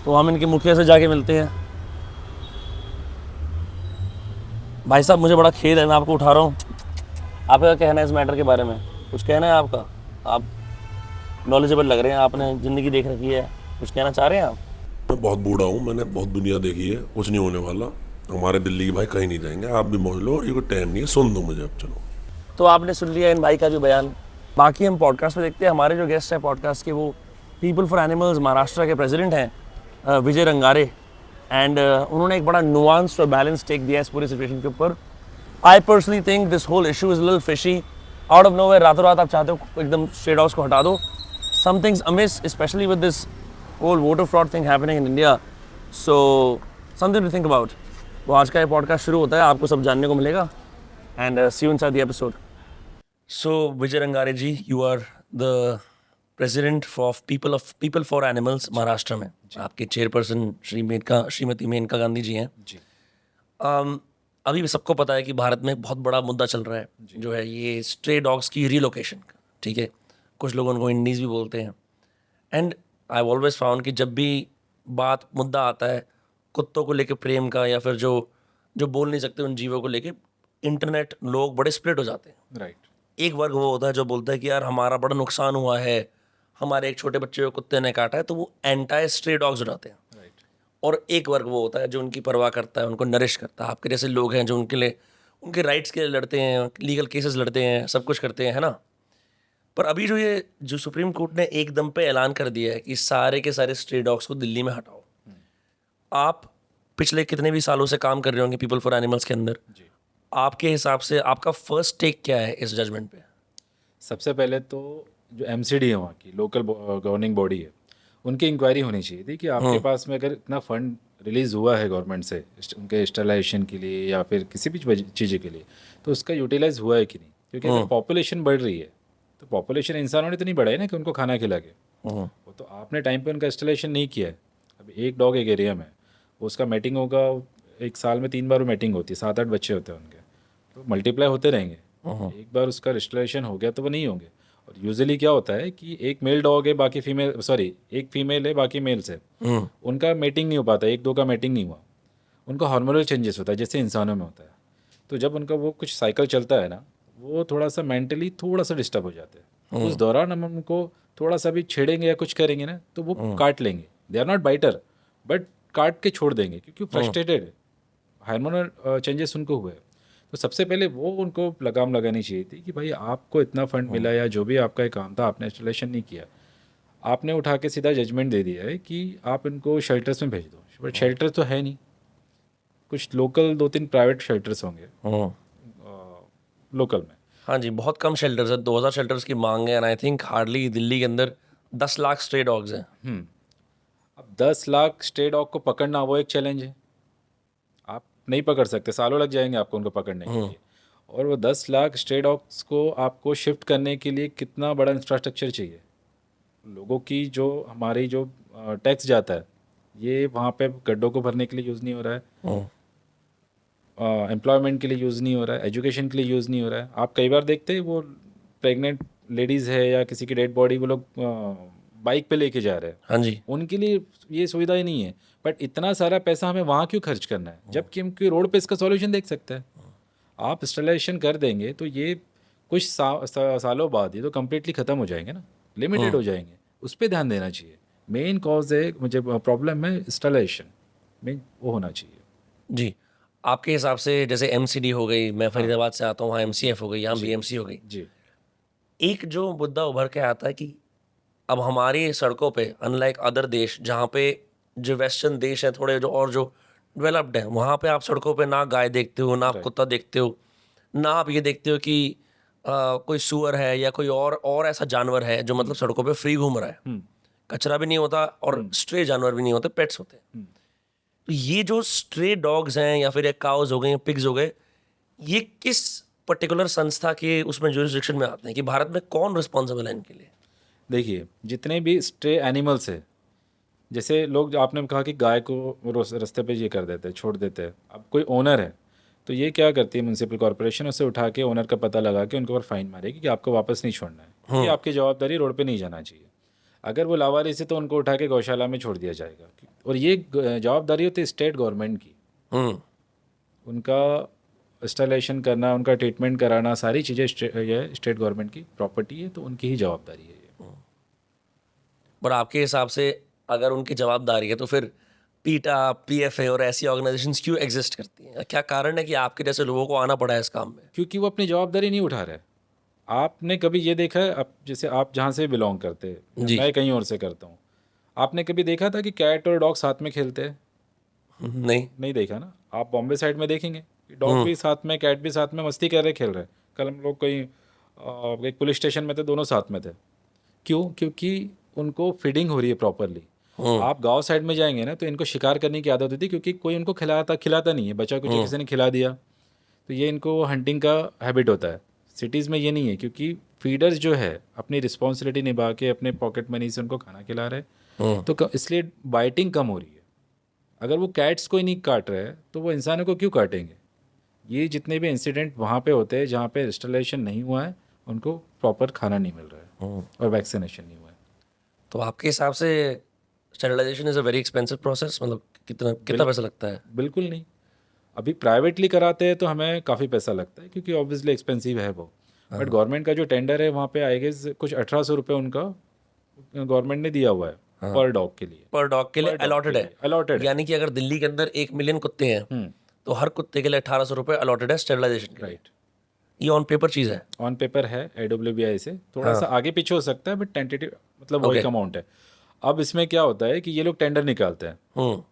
तो हम इनके मुखिया से जाके मिलते हैं। भाई साहब मुझे बड़ा खेद है, मैं आपको उठा रहा हूँ। आपका क्या कहना है इस मैटर के बारे में? कुछ कहना है आपका? आप नॉलेजेबल लग रहे हैं, आपने ज़िंदगी देख रखी है, कुछ कहना चाह रहे हैं आप? मैं बहुत बूढ़ा हूँ, मैंने बहुत दुनिया देखी है, कुछ नहीं होने वाला। हमारे दिल्ली के भाई कहीं नहीं जाएंगे, आप भी मौज लो, ये कोई टाइम नहीं है, सुन दो मुझे अब, चलो। तो आपने सुन लिया इन भाई का जो बयान। बाकी हम पॉडकास्ट में देखते हैं, हमारे जो गेस्ट हैं पॉडकास्ट के वो पीपल फॉर एनिमल्स महाराष्ट्र के प्रेसिडेंट हैं विजय रंगारे। एंड उन्होंने एक बड़ा नुआंस्ड और बैलेंस टेक दिया है इस पूरी सिचुएशन के ऊपर। I personally think this whole issue is little fishy. Out of nowhere रातों रात आप चाहते हो एकदम स्ट्रे डॉग्स को हटा दो। Something's amiss specially with this whole voter fraud thing happening in India. So something to think about. तो आज का ये पॉडकास्ट शुरू होता है, आपको सब जानने को मिलेगा। And see you inside the episode. So Vijay Rangare ji, you are the president of People for Animals Maharashtra में। आपके चेयरपर्सन श्रीमती मेनका गांधी जी हैं। जी। अभी भी सबको पता है कि भारत में बहुत बड़ा मुद्दा चल रहा है जो है ये स्ट्रे डॉग्स की रिलोकेशन का। ठीक है, कुछ लोग उनको इंडीज भी बोलते हैं। एंड आई ऑलवेज फाउंड कि जब भी मुद्दा आता है कुत्तों को लेके प्रेम का, या फिर जो जो बोल नहीं सकते उन जीवों को लेके, इंटरनेट लोग बड़े स्प्लिट हो जाते हैं। राइट। एक वर्ग वो होता है जो बोलता है कि यार हमारा बड़ा नुकसान हुआ है, हमारे एक छोटे बच्चे को कुत्ते ने काटा है, तो वो एंटाई स्ट्रे डॉग्स हो जाते हैं। राइट। और एक वर्ग वो होता है जो उनकी परवाह करता है, उनको नरिश करता है। आपके जैसे लोग हैं जो उनके लिए, उनके राइट्स के लिए लड़ते हैं, लीगल केसेस लड़ते हैं, सब कुछ करते हैं, है ना। पर अभी जो सुप्रीम कोर्ट ने एक दम पे ऐलान कर दिया है कि सारे के सारे स्ट्रे डॉग्स को दिल्ली में हटाओ। आप पिछले कितने भी सालों से काम कर रहे होंगे पीपल फॉर एनिमल्स के अंदर, जी। आपके हिसाब से आपका फर्स्ट टेक क्या है इस जजमेंट पे? सबसे पहले तो जो एमसीडी है वहाँ की लोकल गवर्निंग बॉडी है, उनकी इंक्वायरी होनी चाहिए थी कि आपके पास में अगर इतना फंड रिलीज हुआ है गवर्नमेंट से उनके स्टरलाइजेशन के लिए या फिर किसी भी चीज़ के लिए, तो उसका यूटिलाइज हुआ है कि नहीं। क्योंकि अगर पॉपुलेशन बढ़ रही है तो पॉपुलेशन इंसानों ने तो नहीं बढ़ाई ना कि उनको खाना खिला के। वो तो आपने टाइम पे उनका इंस्टॉलेशन नहीं किया है। अब एक डॉग एक एरिया में, उसका मैटिंग होगा, एक साल में 3 बार वो मैटिंग होती है, 7-8 बच्चे होते हैं उनके, तो मल्टीप्लाई होते रहेंगे। एक बार उसका इंस्टॉलेशन हो गया तो वो नहीं होंगे। और यूजुअली क्या होता है कि एक मेल डॉग है, बाकी एक फीमेल है, बाकी मेल्स है, उनका मेटिंग नहीं हो पाता, 1-2 का मेटिंग नहीं हुआ, उनका हार्मोनल चेंजेस होता है जैसे इंसानों में होता है। तो जब उनका वो कुछ साइकिल चलता है ना, वो थोड़ा सा मेंटली थोड़ा सा डिस्टर्ब हो जाते हैं। उस दौरान हम उनको थोड़ा सा भी छेड़ेंगे या कुछ करेंगे ना तो वो काट लेंगे। They are not biter, but काट के छोड़ देंगे क्योंकि फ्रस्ट्रेटेड है, हार्मोनल चेंजेस उनको हुए। तो सबसे पहले वो उनको लगाम लगानी चाहिए थी कि भाई आपको इतना फंड मिला या जो भी आपका काम था, आपने इंस्टॉलेशन नहीं किया, आपने उठा के सीधा जजमेंट दे दिया है कि आप इनको शेल्टर्स में भेज दो। बट शेल्टर तो है नहीं, कुछ लोकल 2-3 प्राइवेट शेल्टर्स होंगे लोकल में। हाँ जी, बहुत कम शेल्टर्स है, 2000 शेल्टर्स की मांग है। And I think hardly Delhi के अंदर 10 लाख स्ट्रे डॉग्स हैं। अब 10 लाख स्ट्रे डॉग को पकड़ना वो एक चैलेंज है। आप नहीं पकड़ सकते, सालों लग जाएंगे आपको उनको पकड़ने के लिए। और वो 10 लाख स्ट्रे डॉग्स को आपको शिफ्ट करने के लिए कितना बड़ा इंफ्रास्ट्रक्चर चाहिए। लोगों की जो हमारी जो टैक्स जाता है, ये वहाँ पे गड्ढों को भरने के लिए यूज़ नहीं हो रहा है, एम्प्लॉयमेंट के लिए यूज़ नहीं हो रहा है, एजुकेशन के लिए यूज़ नहीं हो रहा है। आप कई बार देखते हैं वो प्रेग्नेंट लेडीज़ है या किसी की डेड बॉडी वो लोग बाइक पे लेके जा रहे हैं। हाँ जी, उनके लिए ये सुविधा ही नहीं है। बट इतना सारा पैसा हमें वहाँ क्यों खर्च करना है जबकि हम कोई रोड पे इसका सॉल्यूशन देख सकते हैं। आप इंस्टॉलेशन कर देंगे तो ये कुछ सालों बाद ये तो कम्प्लीटली ख़त्म हो जाएंगे ना, लिमिटेड हो जाएंगे। उस पर ध्यान देना चाहिए। मेन कॉज है, मुझे प्रॉब्लम है इंस्टॉलेशन, मेन वो होना चाहिए। जी। आपके हिसाब से जैसे एमसीडी हो गई, मैं फरीदाबाद से आता हूँ, वहाँ एमसीएफ हो गई, यहाँ बीएमसी हो गई। जी। एक जो मुद्दा उभर के आता है कि अब हमारी सड़कों पे अनलाइक अदर देश, जहाँ पे जो वेस्टर्न देश हैं थोड़े जो डेवलप्ड हैं, वहाँ पे आप सड़कों पे ना गाय देखते हो, ना आप कुत्ता देखते हो, ना आप ये देखते हो कि कोई सुअर है या कोई और ऐसा जानवर है जो मतलब सड़कों पे फ्री घूम रहा है। कचरा भी नहीं होता और स्ट्रे जानवर भी नहीं होते, पेट्स होते हैं। तो ये जो स्ट्रे डॉग्स हैं या फिर काउज हो गए या पिग्स हो गए, ये किस पर्टिकुलर संस्था के उसमें जुरिस्डिक्शन में आते हैं कि भारत में कौन रिस्पॉन्सिबल है इनके लिए? देखिए, जितने भी स्ट्रे एनिमल्स है, जैसे लोग, आपने कहा कि गाय को रास्ते पे ये कर देते हैं, छोड़ देते हैं। अब कोई ओनर है तो ये क्या करती है म्यूनसिपल कॉर्पोरेशन, उसे उठा के ओनर का पता लगा के उनके ऊपर फाइन मारेगी कि आपको वापस नहीं छोड़ना है, ये आपकी जवाबदारी, रोड पे नहीं जाना चाहिए। अगर वो लावारिस है तो उनको उठा के गौशाला में छोड़ दिया जाएगा। और ये जवाबदारी होती है स्टेट गवर्नमेंट की, उनका इंस्टॉलेशन करना, उनका ट्रीटमेंट कराना, सारी चीज़ें ये स्टेट गवर्नमेंट की प्रॉपर्टी है, तो उनकी ही जवाबदारी है ये। पर आपके हिसाब से अगर उनकी जवाबदारी है तो फिर पीटा, पीएफए और ऐसी ऑर्गेनाइजेशंस क्यों एग्जिस्ट करती हैं? क्या कारण है कि आपके जैसे लोगों को आना पड़ा है इस काम में? क्योंकि वो अपनी जवाबदारी नहीं उठा रहे। आपने कभी ये देखा है, अब जैसे आप जहाँ से बिलोंग करते हैं, जी। मैं कहीं और से करता हूँ, आपने कभी देखा था कि कैट और डॉग साथ में खेलते हैं? नहीं। नहीं देखा ना। आप बॉम्बे साइड में देखेंगे डॉग भी साथ में, कैट भी साथ में मस्ती कर रहे, खेल रहे। कल हम लोग कहीं एक पुलिस स्टेशन में थे, दोनों साथ में थे। क्यों? क्योंकि उनको फीडिंग हो रही है प्रॉपरली। आप गांव साइड में जाएंगे ना तो इनको शिकार करने की आदत होती है, क्योंकि कोई उनको खिलाता नहीं है। बच्चा कुछ किसी ने खिला दिया तो ये इनको हंटिंग का हैबिट होता है। सिटीज़ में ये नहीं है, क्योंकि फीडर्स जो है अपनी रिस्पॉन्सिबिलिटी निभा के अपने पॉकेट मनी से उनको खाना खिला रहे, तो इसलिए बाइटिंग कम हो रही है। अगर वो कैट्स को ही नहीं काट रहे तो वो इंसानों को क्यों काटेंगे? ये जितने भी इंसिडेंट वहाँ पे होते हैं जहाँ पे इंस्टॉलेशन नहीं हुआ है, उनको प्रॉपर खाना नहीं मिल रहा है और वैक्सीनेशन नहीं हुआ है। तो आपके हिसाब से sterilisation is a very expensive process, मतलब कितना पैसा लगता है? बिल्कुल नहीं। अभी प्राइवेटली कराते हैं तो हमें काफ़ी पैसा लगता है, क्योंकि ऑब्वियसली एक्सपेंसिव है वो। बट गवर्नमेंट का जो टेंडर है वहाँ पे आई गेस कुछ 1800 रुपये उनका गवर्नमेंट ने दिया हुआ है पर डॉग के लिए। पर डॉग के लिए अलॉटेड है? अलॉटेड है। यानी कि अगर दिल्ली के अंदर 1 मिलियन कुत्ते हैं तो हर कुत्ते के लिए 1800 रुपये अलॉटेड है स्टेरिलाइजेशन के लिए। राइट। ये ऑन पेपर चीज़ है? ऑन पेपर है, AWBI से थोड़ा सा आगे पीछे हो सकता है, बट टेंटेटिव मतलब वही अमाउंट है। अब इसमें क्या होता है कि ये लोग टेंडर निकालते हैं।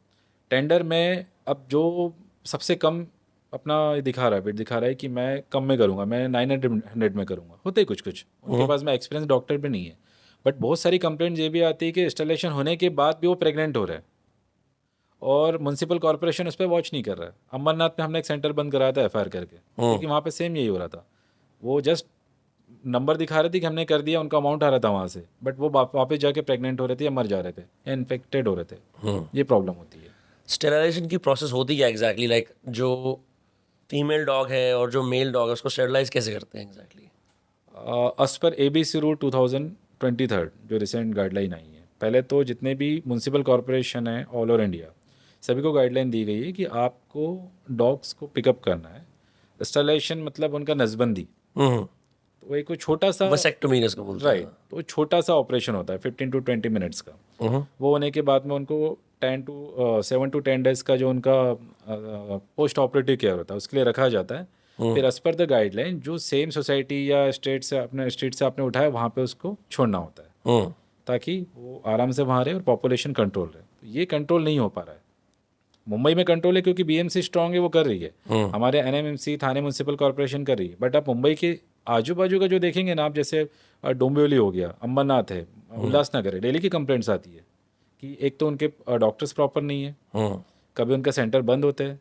टेंडर में अब जो सबसे कम अपना दिखा रहा है, बिड दिखा रहा है कि मैं कम में करूँगा, मैं 900 में करूँगा। होते ही कुछ उनके पास में एक्सपीरियंस डॉक्टर भी नहीं है। बट बहुत सारी कंप्लेंट ये भी आती है कि इंस्टॉलेशन होने के बाद भी वो प्रेग्नेंट हो रहे हैं और म्युनिसिपल कॉर्पोरेशन उस पर वॉच नहीं कर रहा है। अमरनाथ में हमने एक सेंटर बंद कराया था FIR करके, क्योंकि वहाँ पे सेम यही हो रहा था। वो जस्ट नंबर दिखा रहे थे कि हमने कर दिया, उनका अमाउंट आ रहा था वहाँ से, बट वो वापस जाके प्रेग्नेंट हो रहे थे या मर जा रहे थे या इन्फेक्टेड हो रहे थे। ये प्रॉब्लम होती है। स्टेरिलाइजेशन की प्रोसेस होती है एग्जैक्टली लाइक जो फीमेल डॉग है और जो मेल डॉग है उसको स्टेरिलाइज कैसे करते हैं exactly? As per ABC rule 2023 जो रिसेंट गाइडलाइन आई है, पहले तो जितने भी म्यूनसिपल कॉरपोरेशन है ऑल ओवर इंडिया, सभी को गाइडलाइन दी गई है कि आपको डॉग्स को पिकअप करना है। इंस्टॉलेशन मतलब उनका नसबंदी, तो वो एक कोई छोटा सा वैसेक्टोमी जिसको बोलते हैं। राइट, तो छोटा सा ऑपरेशन होता है 15 to 20 मिनट्स का। वो होने के बाद में उनको 7 to 10 डेज का जो उनका पोस्ट ऑपरेटिव केयर होता है उसके लिए रखा जाता है। फिर एज पर द गाइडलाइन जो सेम सोसाइटी या स्टेट से आपने उठाया वहाँ पे उसको छोड़ना होता है, ताकि वो आराम से वहाँ रहे और पॉपुलेशन कंट्रोल रहे। तो ये कंट्रोल नहीं हो पा रहा है। मुंबई में कंट्रोल है क्योंकि BMC स्ट्रांग है, वो कर रही है। हमारे NMMC थाने म्यूनसिपल कॉर्पोरेशन कर रही है। बट आप मुंबई के आजू बाजू का जो देखेंगे ना आप, जैसे डोंबिवली हो गया, अंबरनाथ है, उल्लासनगर है, डेली की कंप्लेंट्स आती है कि एक तो उनके डॉक्टर्स प्रॉपर नहीं है, कभी उनका सेंटर बंद होता है,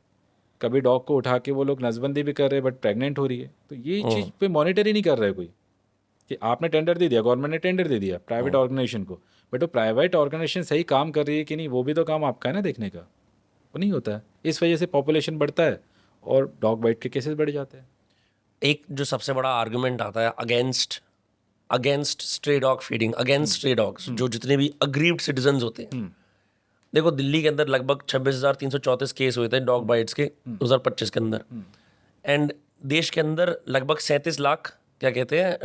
कभी डॉग को उठा के वो लोग नसबंदी भी कर रहे हैं बट प्रेग्नेंट हो रही है। तो ये चीज़ पे मॉनिटर ही नहीं कर रहा है कोई, कि आपने टेंडर दे दिया, गवर्नमेंट ने टेंडर दे दिया प्राइवेट ऑर्गेनाइजेशन को, बट वो प्राइवेट ऑर्गेनाइजेशन सही काम कर रही है कि नहीं, वो भी तो काम आपका है ना देखने का। वो नहीं होता है। इस वजह से पॉपुलेशन बढ़ता है और डॉग बाइट के केसेस बढ़ जाते हैं। एक जो सबसे बड़ा आर्गुमेंट आता है against stray dog feeding, against stray dogs, जो जितने भी अग्रीव्ड सिटीजन्स होते हैं। देखो दिल्ली के अंदर लगभग 26,334 केस हुए थे डॉग बाइट्स के 2025 के अंदर, एंड देश के अंदर लगभग 37 लाख क्या कहते हैं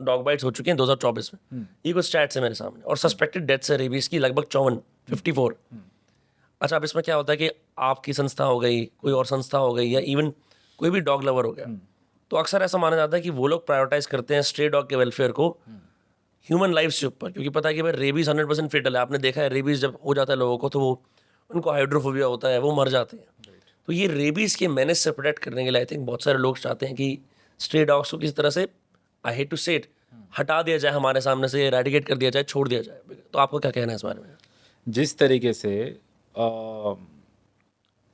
डॉग बाइट्स हो चुके हैं 2024 में। ये कुछ स्टैट्स है मेरे सामने। और सस्पेक्टेड डेथ्स है रेबीज की लगभग 54। अच्छा, अब इसमें क्या होता है कि आपकी संस्था हो गई, कोई और संस्था हो गई, या इवन कोई भी डॉग लवर हो गया, तो अक्सर ऐसा माना जाता है कि वो लोग प्रायोरिटाइज करते हैं स्ट्रे डॉग के वेलफेयर को ह्यूमन लाइफ से ऊपर, क्योंकि पता है कि भाई रेबीज 100% फेटल है। आपने देखा है रेबीज जब हो जाता है लोगों को तो वो उनको हाइड्रोफोबिया होता है, वो मर जाते हैं। तो ये रेबीज के मेनेस से प्रोटेक्ट करने के लिए आई थिंक बहुत सारे लोग चाहते हैं कि स्ट्रे डॉग्स को किसी तरह से, आई हेट टू से इट, हटा दिया जाए हमारे सामने से, एरेडिकेट कर दिया जाए, छोड़ दिया जाए। तो आपको क्या कहना है इस बारे में? जिस तरीके से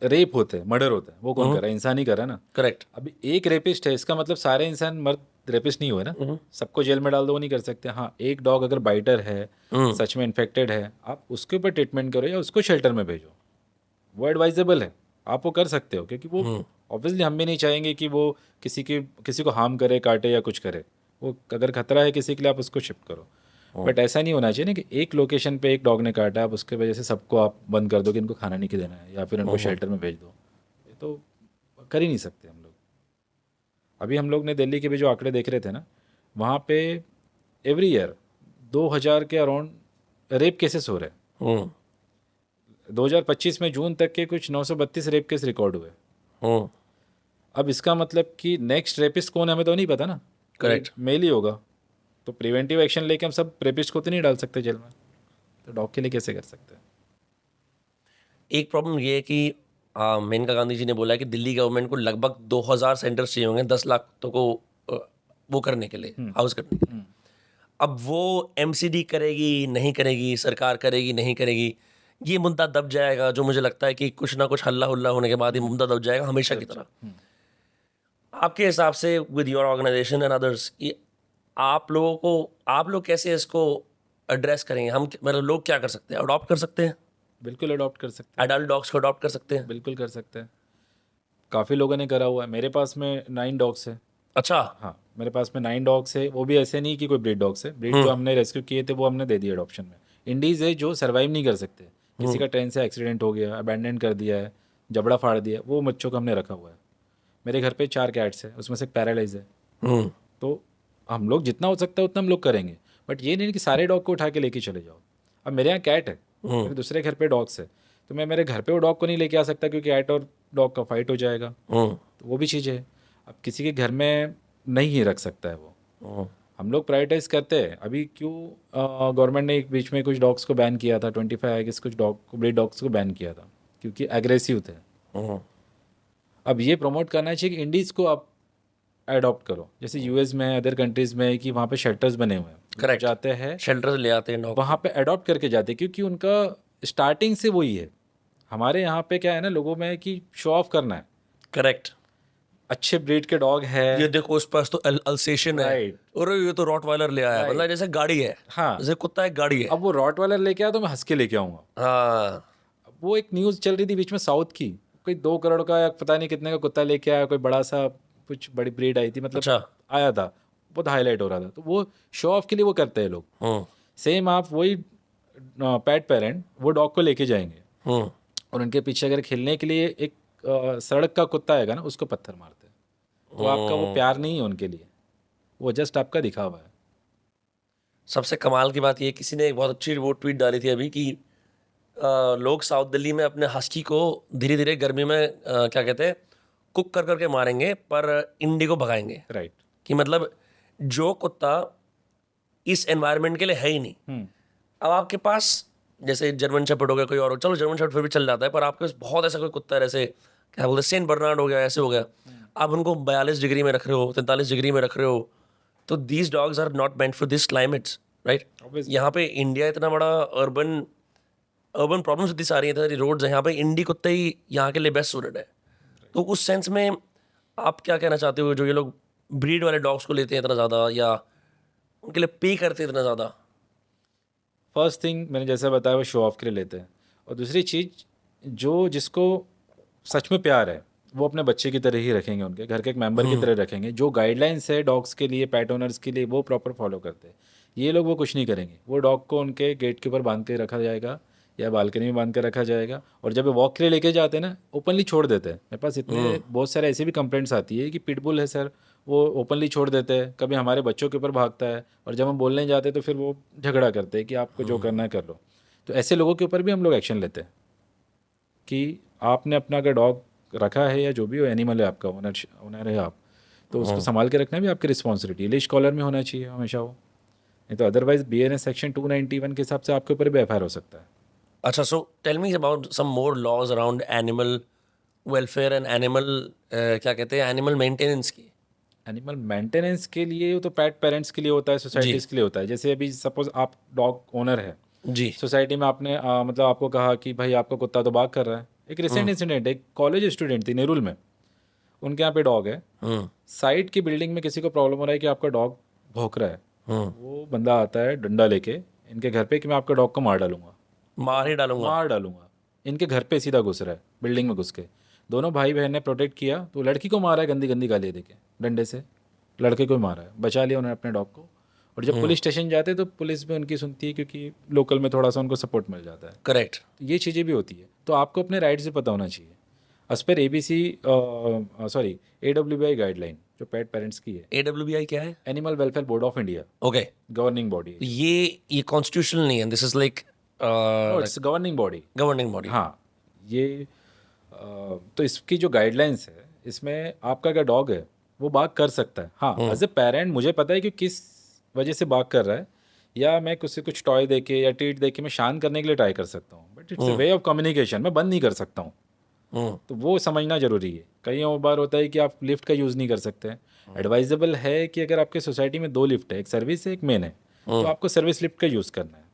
रेप होते हैं, मर्डर होता है, वो कौन कर रहा है? इंसान ही कर रहा है ना। करेक्ट। अभी एक रेपिस्ट है, इसका मतलब सारे इंसान मर्द रेपिस्ट नहीं हुए ना। सबको जेल में डाल दो, वो नहीं कर सकते। हाँ, एक डॉग अगर बाइटर है, सच में इन्फेक्टेड है, आप उसके ऊपर ट्रीटमेंट करो या उसको शेल्टर में भेजो, वो एडवाइजेबल है, आप वो कर सकते हो। क्योंकि वो ऑब्वियसली हम भी नहीं चाहेंगे कि वो किसी को हार्म करे, काटे या कुछ करे। वो अगर खतरा है किसी के लिए, आप उसको शिफ्ट करो। बट ऐसा नहीं होना चाहिए ना कि एक लोकेशन पे एक डॉग ने काटा, आप उसके वजह से सबको आप बंद कर दो कि इनको खाना नहीं देना है या फिर इनको शेल्टर में भेज दो। ये तो कर ही नहीं सकते हम लोग। अभी हम लोग ने दिल्ली के भी जो आंकड़े देख रहे थे ना, वहाँ पे एवरी ईयर 2000 के अराउंड रेप केसेस हो रहे हैं। 2025 में जून तक के कुछ 932 रेप केस रिकॉर्ड हुए। अब इसका मतलब कि नेक्स्ट रेपिस्ट कौन है हमें तो नहीं पता ना। करेक्ट। मेल ही होगा, तो प्रिवेंटिव एक्शन लेके हम सब रेपिस्ट को तो नहीं डाल सकते जेल में, तो डॉग के लिए कैसे कर सकते हैं। एक प्रॉब्लम ये है कि मेनका गांधी जी ने बोला है कि दिल्ली गवर्नमेंट को लगभग 2000 सेंटर्स चाहिए होंगे 10 लाख तो को वो करने के लिए, हाउस करने के लिए। अब वो एमसीडी करेगी नहीं करेगी, सरकार करेगी नहीं करेगी, ये मुद्दा दब जाएगा। जो मुझे लगता है कि कुछ ना कुछ हल्ला हुल्ला होने के बाद ये मुद्दा दब जाएगा हमेशा की तरह। आपके हिसाब से with your organisation and others, आप लोग कैसे इसको एड्रेस करेंगे? हम मतलब लोग क्या कर सकते हैं? अडॉप्ट कर सकते हैं, बिल्कुल अडॉप्ट कर सकते हैं, एडल्ट डॉग्स को अडॉप्ट कर सकते हैं। बिल्कुल कर सकते हैं। काफ़ी लोगों ने करा हुआ है। मेरे पास में 9 डॉग्स है। अच्छा। हाँ, मेरे पास में 9 डॉग्स है। वो भी ऐसे नहीं कि कोई ब्रीड डॉग्स है। ब्रीड जो हमने रेस्क्यू किए थे वो हमने दे दिए अडॉप्शन में। इंडीज़ है जो सर्वाइव नहीं कर सकते, किसी का ट्रेन से एक्सीडेंट हो गया, अबैंडन कर दिया है, जबड़ा फाड़ दिया, वो बच्चों को हमने रखा हुआ है। मेरे घर पे 4 कैट्स है, उसमें से एक पैरालाइज है। तो हम लोग जितना हो सकता है उतना हम लोग करेंगे, बट ये नहीं कि सारे डॉग को उठा के लेके चले जाओ। अब मेरे यहाँ कैट है, मेरे दूसरे घर पे डॉग्स है, तो मैं मेरे घर पे वो डॉग को नहीं लेके आ सकता क्योंकि कैट और डॉग का फाइट हो जाएगा। तो वो भी चीज़ है। अब किसी के घर में नहीं ही रख सकता है वो। हम लोग प्रायोरिटाइज करते हैं। अभी क्यों गवर्नमेंट ने एक बीच में कुछ डॉग्स को बैन किया था, 25 अगस्त कुछ डॉग को, ब्रीड डॉग्स को बैन किया था क्योंकि एग्रेसिव थे। अब ये प्रमोट करना चाहिए कि इंडीज़ को आप अडॉप्ट करो, जैसे यूएस में अदर कंट्रीज में है कि वहाँ पे शेल्टर्स बने हुए हैं। Correct. जाते हैं शेल्टर ले आते हैं डॉग, वहाँ पे अडॉप्ट करके जाते हैं क्योंकि उनका स्टार्टिंग से वही है। हमारे यहाँ पे क्या है ना, लोगों में कि शो ऑफ करना है, करेक्ट। अच्छे ब्रीड के डॉग है, ये देखो उस पास तो अल्सेशन है, Right. और ये तो रॉटवाइलर ले आया, मतलब जैसे गाड़ी है। हाँ। जैसे कुत्ता एक गाड़ी है। अब वो रॉटवाइलर लेके आया तो मैं हंस के लेके आऊँगा। हाँ। वो एक न्यूज़ चल रही थी बीच में साउथ की, कोई 2 करोड़ का या पता नहीं कितने का कुत्ता लेके आया, कोई बड़ा सा कुछ बड़ी ब्रीड आई थी, मतलब अच्छा। आया था, बहुत हाईलाइट हो रहा था। तो वो शो ऑफ के लिए वो करते हैं लोग। सेम आप वही पेट पेरेंट वो डॉग को लेके जाएंगे और उनके पीछे अगर खेलने के लिए एक सड़क का कुत्ता आएगा ना, उसको पत्थर मारते हैं। तो आपका वो प्यार नहीं है उनके लिए, वो जस्ट आपका दिखावा है। सबसे कमाल की बात ये, किसी ने एक बहुत अच्छी वो ट्वीट डाली थी अभी कि लोग साउथ दिल्ली में अपने हस्की को धीरे धीरे गर्मी में क्या कहते हैं, कुक कर करके मारेंगे पर इंडी को भगाएंगे। राइट। कि मतलब जो कुत्ता इस एनवायरनमेंट के लिए है ही नहीं। अब आपके पास जैसे जर्मन शेपर्ड हो गया, कोई और हो, चलो जर्मन शेपर्ड फिर भी चल जाता है, पर आपके पास बहुत ऐसा कोई कुत्ता है, जैसे क्या बोलते हैं सेंट बर्नार्ड हो गया, ऐसे हो गया, आप उनको 42 डिग्री में रख रहे हो, 43 डिग्री में रख रहे हो, तो these dogs are not meant for this climates, right. यहाँ पे इंडिया इतना बड़ा अर्बन प्रॉब्लम्स इतनी सारी हैं, रोड्स हैं, यहाँ पे इंडी कुत्ते ही यहाँ के लिए बेस्ट सूटेड है। तो उस सेंस में आप क्या कहना चाहते हो, जो ये लोग ब्रीड वाले डॉग्स को लेते हैं इतना ज़्यादा या उनके लिए पे करते हैं इतना ज़्यादा? फर्स्ट थिंग मैंने जैसा बताया वो शो ऑफ के लिए लेते हैं, और दूसरी चीज़ जो जिसको सच में प्यार है वो अपने बच्चे की तरह ही रखेंगे, उनके घर के एक मेंबर की तरह रखेंगे। जो गाइडलाइंस है डॉग्स के लिए, पेट ओनर्स के लिए, वो प्रॉपर फॉलो करते हैं। ये लोग वो कुछ नहीं करेंगे। वो डॉग को उनके गेट के ऊपर बांध के रखा जाएगा या बालकनी में बांध के रखा जाएगा, और जब वो वॉक के लिए लेके जाते हैं ना, ओपनली छोड़ देते हैं। मेरे पास इतने बहुत सारे ऐसे भी कंप्लेंट्स आती है कि पिटबुल है सर, वो ओपनली छोड़ देते हैं, कभी हमारे बच्चों के ऊपर भागता है, और जब हम बोलने जाते हैं तो फिर वो झगड़ा करते हैं कि आपको जो करना है कर लो। तो ऐसे लोगों के ऊपर भी हम लोग एक्शन लेते हैं कि आपने अपना अगर डॉग रखा है या जो भी हो एनिमल है आपका, ओनर है आप, तो उसको संभाल के रखना भी आपकी रिस्पॉन्सिबिलिटी। लीश कॉलर में होना चाहिए हमेशा वो, नहीं तो अदरवाइज BNS सेक्शन 291 के हिसाब से आपके ऊपर भी FIR हो सकता है। अच्छा, so tell me about some more laws around animal welfare and animal क्या कहते हैं, एनिमल मेंटेनेंस की। एनिमल मेंटेनेंस के लिए तो पेट पेरेंट्स के लिए होता है, सोसाइटीज़ के लिए होता है। जैसे अभी सपोज आप डॉग ओनर है जी, सोसाइटी में, आपने मतलब आपको कहा कि भाई आपका कुत्ता तो भाग कर रहा है। एक रिसेंट इंसिडेंट, एक कॉलेज स्टूडेंट थी नेरुल में, उनके यहाँ पे डॉग है, साइड की बिल्डिंग में किसी को प्रॉब्लम हो रहा है कि आपका डॉग भौंक रहा है, वो बंदा आता है डंडा लेके इनके घर पे कि मैं आपके डॉग को मार डालूंगा, मार ही डालूंगा, मार डालूंगा। इनके घर पे सीधा घुस रहा है, बिल्डिंग में घुस के। दोनों भाई बहन ने प्रोटेक्ट किया, तो लड़की को मारा है गंदी गंदी गालियाँ देके, डंडे से लड़के को मारा है, बचा लिया उन्होंने अपने डॉग को। और जब पुलिस स्टेशन जाते हैं तो पुलिस भी उनकी सुनती है, क्योंकि लोकल में थोड़ा सा उनको सपोर्ट मिल जाता है। करेक्ट। तो ये चीज़ें भी होती है, तो आपको अपने राइट्स भी पता होना चाहिए। एज पर AWBI गाइडलाइन जो पेट पेरेंट्स की है। AWBI क्या है? Animal welfare board of India, okay. Governing body है। ये कॉन्स्टिट्यूशनल नहीं है, this is like it's governing body. Governing body. हाँ, ये तो इसकी जो गाइडलाइंस है, इसमें आपका अगर डॉग है वो बाग कर सकता है। हाँ, एज ए पेरेंट मुझे पता है कि किस वजह से बाग कर रहा है, या मैं कुछ टॉय देके या ट्रीट देके मैं शांत करने के लिए ट्राई कर सकता हूँ, but it's a way of communication, मैं बंद नहीं कर सकता हूँ। तो वो समझना जरूरी है। कई बार होता है कि आप लिफ्ट का यूज़ नहीं कर सकते हैं। एडवाइजेबल है कि अगर आपके सोसाइटी में 2 लिफ्ट है, एक सर्विस है एक मेन है, तो आपको सर्विस लिफ्ट का यूज़ करना है।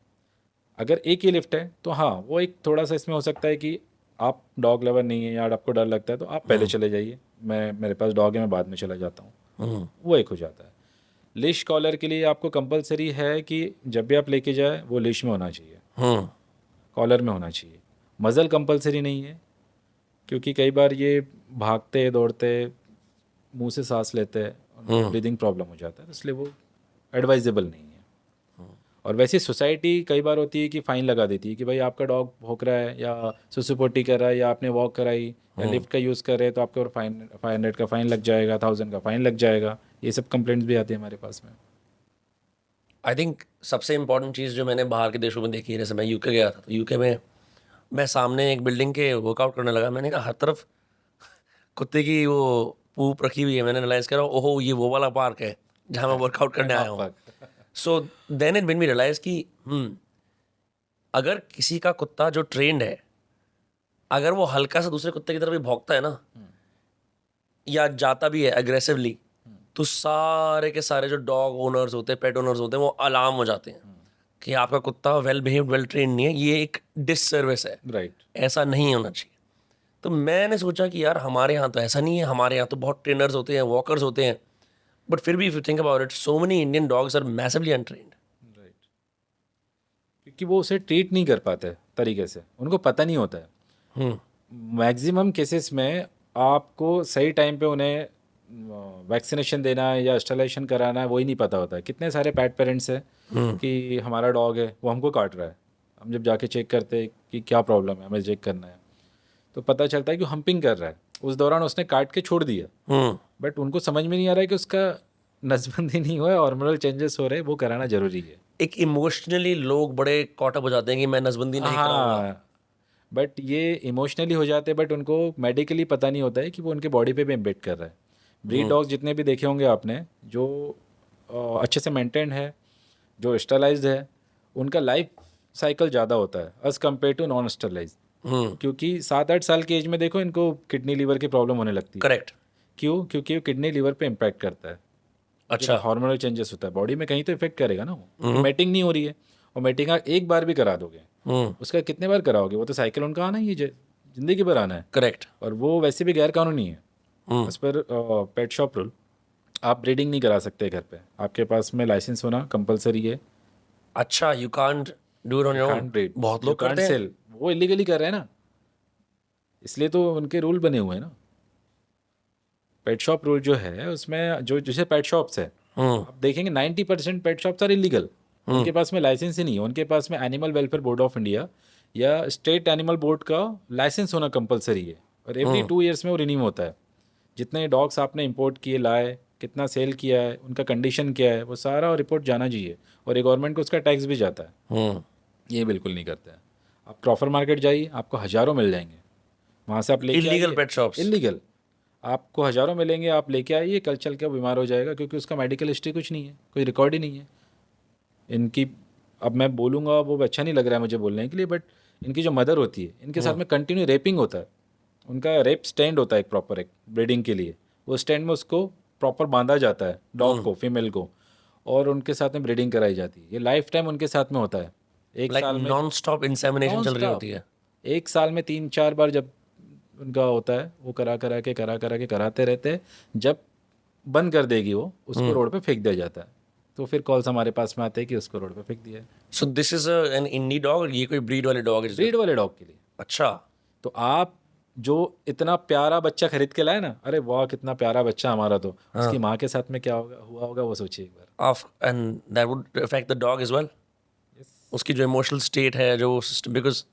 अगर एक ही लिफ्ट है तो हाँ, वो एक थोड़ा सा इसमें हो सकता है कि आप डॉग लवर नहीं है या आपको डर लगता है तो आप पहले चले जाइए, मेरे पास डॉग है, मैं बाद में चला जाता हूँ, वो एक हो जाता है। लीश कॉलर के लिए आपको कंपलसरी है कि जब भी आप लेके जाए वो लीश में होना चाहिए, कॉलर में होना चाहिए। मज़ल कंपलसरी नहीं है, क्योंकि कई बार ये भागते दौड़ते मुंह से सांस लेते हैं, ब्रीदिंग प्रॉब्लम हो जाता है, इसलिए वो एडवाइजेबल नहीं है। और वैसे सोसाइटी कई बार होती है कि फ़ाइन लगा देती है कि भाई आपका डॉग भौंक रहा है या सुसुपोटी कर रहा है या आपने वॉक कराई या लिफ्ट का यूज़ कर रहे हैं तो आपके और 500 का फ़ाइन लग जाएगा, 1000 का फ़ाइन लग जाएगा। ये सब कंप्लेंट्स भी आती है हमारे पास में। आई थिंक सबसे इम्पॉर्टेंट चीज़ जो मैंने बाहर के देशों में देखी है, जैसे मैं यूके गया था, तो यूके में मैं सामने एक बिल्डिंग के वर्कआउट करने लगा, मैंने कहा हर तरफ कुत्ते की वो पूप रखी हुई है। मैंने रियलाइज़ करा, ओहो ये वो वाला पार्क है जहाँ मैं वर्कआउट करने आया हूँ। So then it made me realise कि अगर किसी का कुत्ता जो ट्रेंड है, अगर वो हल्का सा दूसरे कुत्ते की तरफ भी भौंकता है ना, या जाता भी है एग्रेसिवली, तो सारे के सारे जो डॉग ओनर्स होते हैं, पेट ओनर्स होते हैं, वो अलार्म हो जाते हैं कि आपका कुत्ता वेल बिहेव्ड, वेल ट्रेंड नहीं है, ये एक डिससर्विस है। राइट। ऐसा नहीं होना चाहिए। तो मैंने सोचा कि यार हमारे यहाँ तो ऐसा नहीं है, हमारे यहाँ तो बहुत ट्रेनर्स होते हैं, वॉकर्स होते हैं, बट फिर भी if you think about it, so many Indian dogs are massively untrained. Right, क्योंकि वो उसे ट्रीट नहीं कर पाते तरीके से, उनको पता नहीं होता है। मैक्सिमम केसेस में आपको सही टाइम पे उन्हें वैक्सीनेशन देना है या स्टरलाइजेशन कराना है, वही नहीं पता होता है। कितने सारे पेट पेरेंट्स हैं कि हमारा डॉग है वो हमको काट रहा है, हम जब जाके चेक करते हैं कि क्या प्रॉब्लम है, हमें चेक करना है, तो पता चलता है कि हम्पिंग कर रहा है, उस दौरान उसने काट के छोड़ दिया, बट उनको समझ में नहीं आ रहा है कि उसका नसबंदी नहीं हुआ है, हार्मोनल चेंजेस हो रहे हैं, वो कराना जरूरी है। एक इमोशनली लोग बड़े कॉट अप हो जाते हैं कि मैं नसबंदी नहीं कराऊंगा, बट ये इमोशनली हो जाते हैं, बट उनको मेडिकली पता नहीं होता है कि वो उनके बॉडी पे भी इम्पेक्ट कर रहा है। ब्रीड डॉग्स जितने भी देखे होंगे आपने, जो अच्छे से मेंटेन है, जो स्टरलाइज्ड है, उनका लाइफ साइकिल ज़्यादा होता है as compare to non sterilised. क्योंकि 7-8 साल की एज में देखो इनको किडनी लीवर की प्रॉब्लम होने लगती है। करेक्ट। क्यों? क्योंकि वो किडनी लीवर पे इम्पैक्ट करता है। अच्छा, हार्मोनल चेंजेस होता है बॉडी में, कहीं तो इफेक्ट करेगा ना वो। मैटिंग नहीं हो रही है, और मैटिंग आप एक बार भी करा दोगे, उसका कितने बार कराओगे? वो तो साइकिल उनका आना ही है, जिंदगी भर आना है। करेक्ट। और वो वैसे भी गैर कानूनी है as per pet shop rule. आप ब्रीडिंग नहीं करा सकते घर पे, आपके पास में लाइसेंस होना कंपलसरी है। अच्छा, you can't do it on your own. Breed, बहुत लोग करते हैं। सेल, वो इलीगली कर रहे हैं ना, इसलिए तो उनके रूल बने हुए हैं ना। पेट शॉप रूल जो है उसमें जो जैसे पेट शॉप्स है, आप देखेंगे 90% पेट शॉप्स आर इलीगल। उनके पास में लाइसेंस ही नहीं है, उनके पास में animal welfare board of India या स्टेट एनिमल बोर्ड का लाइसेंस होना कंपलसरी है, और एवरी 2 ईयर्स में वो रिन्यू होता है। जितने डॉग्स आपने इंपोर्ट किए, लाए, कितना सेल किया है, उनका कंडीशन क्या है, वो सारा रिपोर्ट जाना चाहिए, और एक गवर्नमेंट को उसका टैक्स भी जाता है। ये बिल्कुल नहीं करते हैं। आप क्रॉफर मार्केट जाइए, आपको हज़ारों मिल जाएंगे, वहाँ से आप लेके इलीगल पेट शॉप्स, इलीगल आपको हज़ारों मिलेंगे। आप लेके आइए, कल चल के बीमार हो जाएगा, क्योंकि उसका मेडिकल हिस्ट्री कुछ नहीं है, कोई रिकॉर्ड ही नहीं है इनकी। अब मैं बोलूँगा वो अच्छा नहीं लग रहा है मुझे बोलने के लिए, बट इनकी जो मदर होती है, इनके साथ में कंटिन्यू रेपिंग होता है। उनका रेप स्टैंड होता है एक प्रॉपर, एक ब्रीडिंग के लिए, वो स्टैंड में उसको प्रॉपर बांधा जाता है डॉग को, फीमेल को, और उनके साथ में ब्रीडिंग कराई जाती है। ये लाइफ टाइम उनके साथ में होता है। एक साल में नॉन स्टॉप इंसेमिनेशन चल रही होती है। एक साल में 3-4 बार जब उनका होता है, वो करा करा के कराते रहते हैं। जब बंद कर देगी वो, उसको रोड पे फेंक दिया जाता है। तो फिर कॉल्स हमारे पास में आते हैं कि उसको रोड पे फेंक दिया है। So this is an indie dog, ये कोई ब्रीड वाले डॉग है? ब्रीड वाले डॉग के लिए। अच्छा, तो आप जो इतना प्यारा बच्चा खरीद के लाए ना, अरे वाह कितना प्यारा बच्चा हमारा, तो उसकी माँ के साथ में क्या हुआ होगा वो सोचिए एक बार। Off and that would affect the dog as well. उसकी जो इमोशनल स्टेट है, जो सिस्टम, बिकॉज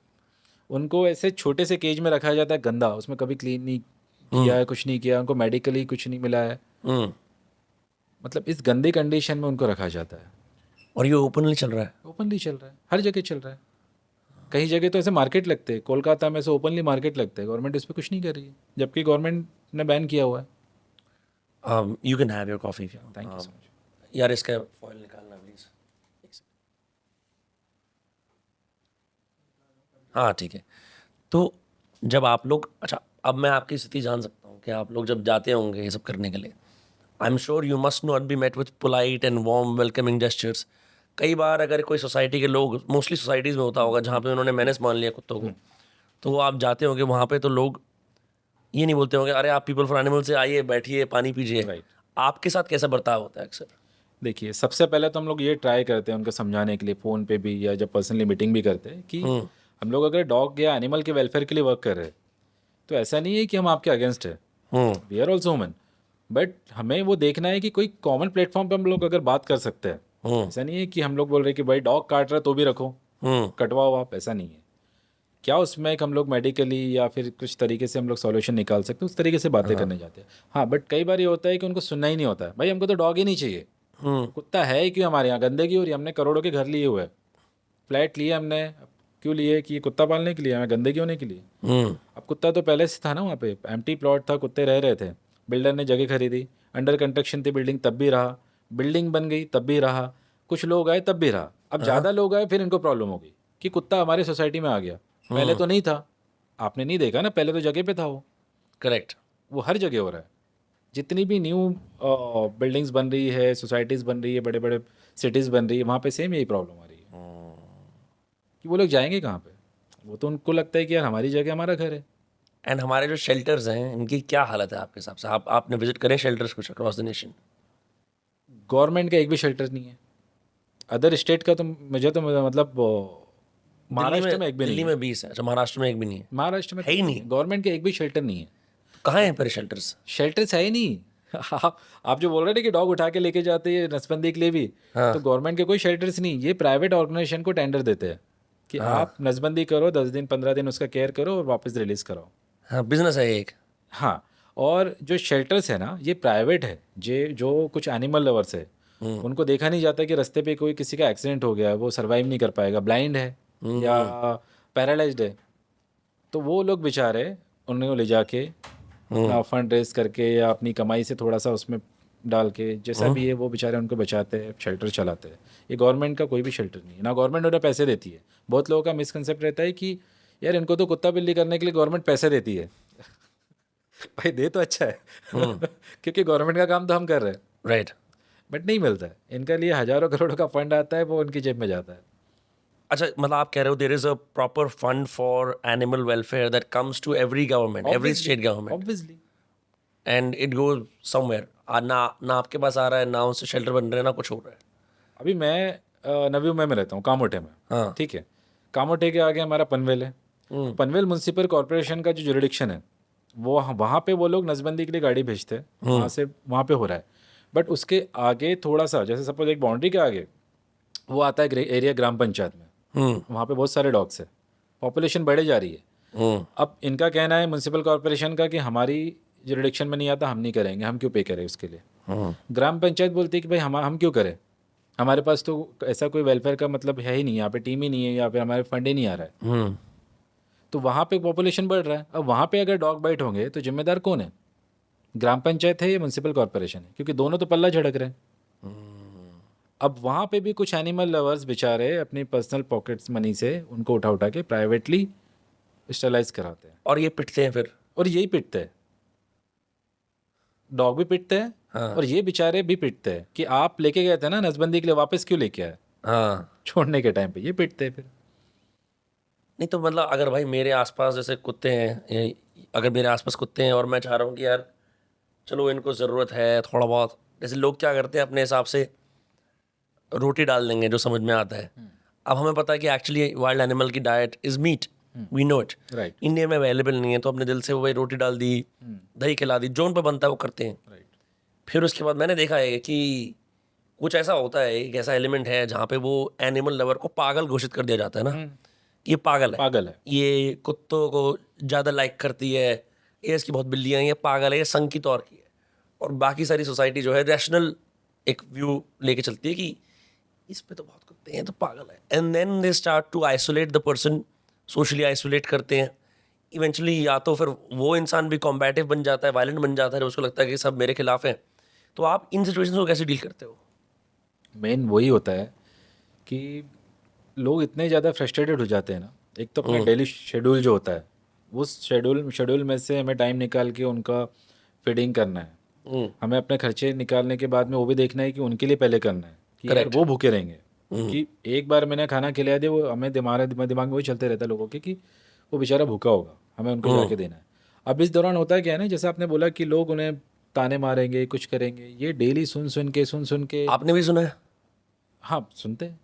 उनको ऐसे छोटे से केज में रखा जाता है गंदा, उसमें कभी क्लीन नहीं किया है, कुछ नहीं किया, उनको मेडिकली कुछ नहीं मिला है, मतलब इस गंदी कंडीशन में उनको रखा जाता है। और ये ओपनली चल रहा है। ओपनली चल रहा है, हर जगह चल रहा है। कई जगह तो ऐसे मार्केट लगते हैं, कोलकाता में से ओपनली मार्केट लगते हैं, गवर्नमेंट इस पर कुछ नहीं कर रही है, जबकि गवर्नमेंट ने बैन किया हुआ है। You can have your coffee. Thank you so much. यार इसका फॉइल निकालना प्लीज। हाँ ठीक है। तो जब आप लोग, अच्छा अब मैं आपकी स्थिति जान सकता हूँ कि आप लोग जब जाते होंगे ये सब करने के लिए, I am sure you must not be met with polite and warm welcoming gestures. कई बार अगर कोई सोसाइटी के लोग, मोस्टली सोसाइटीज़ में होता होगा जहाँ पे उन्होंने मैनेज मान लिया कुत्तों को, तो वो आप जाते होंगे वहाँ पे तो लोग ये नहीं बोलते होंगे अरे आप पीपल फॉर एनिमल से आइए, बैठिए, पानी पीजिए। Right. आपके साथ कैसा बर्ताव होता है अक्सर? देखिए, सबसे पहले तो हम लोग ये ट्राई करते हैं उनको समझाने के लिए, फ़ोन पे भी या जब पर्सनली मीटिंग भी करते हैं, कि हम लोग अगर डॉग या एनिमल के वेलफेयर के लिए वर्क कर रहे हैं तो ऐसा नहीं है कि हम आपके अगेंस्ट है, we are also human, but हमें वो देखना है कि कोई कॉमन प्लेटफॉर्म पे हम लोग अगर बात कर सकते हैं। ऐसा नहीं है कि हम लोग बोल रहे हैं कि भाई डॉग काट रहा है तो भी रखो, कटवाओ आप, ऐसा नहीं है। क्या उसमें एक हम लोग मेडिकली या फिर कुछ तरीके से हम लोग सॉल्यूशन निकाल सकते हैं, उस तरीके से बातें करने जाते हैं। हाँ, बट कई बार ये होता है कि उनको सुनना ही नहीं होता है, भाई हमको तो डॉग ही नहीं चाहिए, कुत्ता है ही क्यों हमारे यहाँ, गंदगी हो रही है, हमने करोड़ों के घर लिए हुए, फ्लैट लिए हमने, क्यों लिए कि कुत्ता पालने के लिए, हमें गंदगी होने के लिए। अब कुत्ता तो पहले से था ना, वहाँ पे एम्प्टी प्लॉट था, कुत्ते रह रहे थे, बिल्डर ने जगह खरीदी, अंडर कंस्ट्रक्शन थी बिल्डिंग तब भी रहा, बिल्डिंग बन गई तब भी रहा, कुछ लोग आए तब भी रहा, अब ज़्यादा लोग आए फिर इनको प्रॉब्लम हो गई कि कुत्ता हमारी सोसाइटी में आ गया, पहले तो नहीं था, आपने नहीं देखा ना, पहले तो जगह पे था वो। करेक्ट। वो हर जगह हो रहा है, जितनी भी न्यू बिल्डिंग्स बन रही है, सोसाइटीज़ बन रही है, बड़े बड़े सिटीज़ बन रही है, वहाँ पे सेम यही प्रॉब्लम आ रही है कि वो लोग जाएंगे कहाँ पे। वो तो उनको लगता है कि यार हमारी जगह हमारा घर है। एंड हमारे जो शेल्टर्स हैं इनकी क्या हालत है आपके हिसाब से? आपने विजिट करे शेल्टर्स कुछ अक्रॉस द नेशन? गवर्नमेंट का एक भी शेल्टर नहीं है, अदर स्टेट का तो मुझे तो मतलब महाराष्ट्र में एक भी नहीं दिल्ली है। में 20 है। अच्छा, महाराष्ट्र में एक भी नहीं है? महाराष्ट्र में है ही नहीं। गवर्नमेंट के एक भी शेल्टर नहीं है। कहाँ हैं फिर शेल्टर्स? शेल्टर्स है ही नहीं। आप जो बोल रहे थे कि डॉग उठा के लेके जाते हैं नसबंदी के लिए भी, तो गवर्नमेंट के कोई शेल्टर्स नहीं, ये प्राइवेट ऑर्गेनाइजेशन को टेंडर देते हैं कि आप नसबंदी करो, 10 दिन 15 दिन उसका केयर करो और वापस रिलीज कराओ। हाँ, बिजनेस है एक। हाँ, और जो शेल्टर्स है ना, ये प्राइवेट है, जो कुछ एनिमल लवर्स है, उनको देखा नहीं जाता कि रास्ते पे कोई किसी का एक्सीडेंट हो गया, वो सर्वाइव नहीं कर पाएगा, ब्लाइंड है या पैरालाइज्ड है, तो वो लोग बेचारे उन्हें ले जाके अपना फंड रेज करके या अपनी कमाई से थोड़ा सा उसमें डाल के, जैसा भी है, वो बेचारे उनको बचाते हैं, शेल्टर चलाते हैं। ये गवर्नमेंट का कोई भी शेल्टर नहीं है, ना गवर्नमेंट उन्हें पैसे देती है। बहुत लोगों का मिसकंसेप्ट रहता है कि यार इनको तो कुत्ता बिल्ली करने के लिए गवर्नमेंट पैसे देती है। भाई दे तो अच्छा है क्योंकि गवर्नमेंट का काम तो हम कर रहे हैं, राइट। बट नहीं मिलता है। इनके लिए हज़ारों करोड़ों का फंड आता है, वो उनकी जेब में जाता है। अच्छा, मतलब आप कह रहे हो there is a proper fund for animal welfare that comes to every government, every state government, obviously, and it goes somewhere. ना आपके पास आ रहा है, ना उससे शेल्टर बन रहे हैं, ना कुछ हो रहा है। अभी मैं नवी मुंबई में रहता हूँ, कामोठे में। हाँ। ठीक है, कामोठे के आगे हमारा पनवेल है। पनवेल म्यूनसिपल कॉर्पोरेशन का जो जुरिडिक्शन है, वो वहाँ पे वो लोग नसबंदी के लिए गाड़ी भेजते हैं, वहाँ से वहाँ पे हो रहा है। बट उसके आगे थोड़ा सा, जैसे सपोज एक बाउंड्री के आगे वो आता है एरिया ग्राम पंचायत में, वहाँ पे बहुत सारे डॉग्स है, पॉपुलेशन बढ़े जा रही है। अब इनका कहना है म्यूनसिपल कॉर्पोरेशन का कि हमारी जुरिडिक्शन में नहीं आता, हम नहीं करेंगे, हम क्यों पे करें उसके लिए। ग्राम पंचायत बोलती है कि भाई हम क्यों करें, हमारे पास तो ऐसा कोई वेलफेयर का मतलब है ही नहीं, यहाँ पे टीम ही नहीं है, या फिर हमारे फंड ही नहीं आ रहा है। तो वहाँ पे पॉपुलेशन बढ़ रहा है। अब वहाँ पे अगर डॉग बाइट होंगे तो जिम्मेदार कौन है, ग्राम पंचायत है या म्यूनसिपल कॉर्पोरेशन है, क्योंकि दोनों तो पल्ला झड़क रहे हैं। अब वहाँ पे भी कुछ एनिमल लवर्स बेचारे अपनी पर्सनल पॉकेट्स मनी से उनको उठा के प्राइवेटली स्टरलाइज कराते हैं, और ये पिटते हैं फिर, और यही पिटते हैं, डॉग भी पिटते हैं। हाँ। और ये बेचारे भी पिटते हैं कि आप लेके गए थे ना नसबंदी के लिए, वापस क्यों लेके आए, हाँ। छोड़ने के टाइम पे ये पिटते हैं फिर। नहीं तो मतलब अगर भाई मेरे आसपास जैसे कुत्ते हैं, अगर मेरे आसपास कुत्ते हैं और मैं चाह रहा हूँ कि यार चलो इनको ज़रूरत है थोड़ा बहुत, जैसे लोग क्या करते हैं अपने हिसाब से रोटी डाल देंगे जो समझ में आता है। अब हमें पता है कि एक्चुअली वाइल्ड एनिमल की diet is meat, we know it. Right India में अवेलेबल नहीं है, तो अपने दिल से वो भाई रोटी डाल दी, दही खिला दी, जो उन पर बनता है वो करते हैं। राइट फिर उसके बाद मैंने देखा है कि कुछ ऐसा होता है, एक ऐसा एलिमेंट है जहाँ पे वो एनिमल लवर को पागल घोषित कर दिया जाता है ना, कि ये पागल है, पागल है। ये कुत्तों को ज़्यादा लाइक करती है, ये इसकी बहुत बिल्लियाँ हैं, ये पागल है, ये संघ की तौर की है। और बाकी सारी सोसाइटी जो है रैशनल एक व्यू लेके चलती है कि इस पे तो बहुत कुत्ते हैं, तो पागल है। And then they start to isolate the person, socially isolate करते हैं। इवेंचुअली या तो फिर वो इंसान भी कॉम्बैटिव बन जाता है, वायलेंट बन जाता है, उसको लगता है कि सब मेरे खिलाफ हैं। तो आप इन सिचुएशंस को कैसे डील करते हो? मेन वही होता है कि लोग इतने ज़्यादा फ्रस्ट्रेटेड हो जाते हैं ना, एक तो अपना डेली शेड्यूल जो होता है, उस शेड्यूल में से हमें टाइम निकाल के उनका फीडिंग करना है, हमें अपने खर्चे निकालने के बाद में वो भी देखना है कि उनके लिए पहले करना है कि यार वो भूखे रहेंगे कि एक बार मैंने खाना खिलाया दे, वो हमें दिमाग में वही चलते रहता है लोगों के कि वो बेचारा भूखा होगा, हमें उनको जाके देना है। अब इस दौरान होता है क्या है ना, जैसे आपने बोला कि लोग उन्हें ताने मारेंगे, कुछ करेंगे, ये डेली सुन के आपने भी सुना है? हाँ सुनते हैं।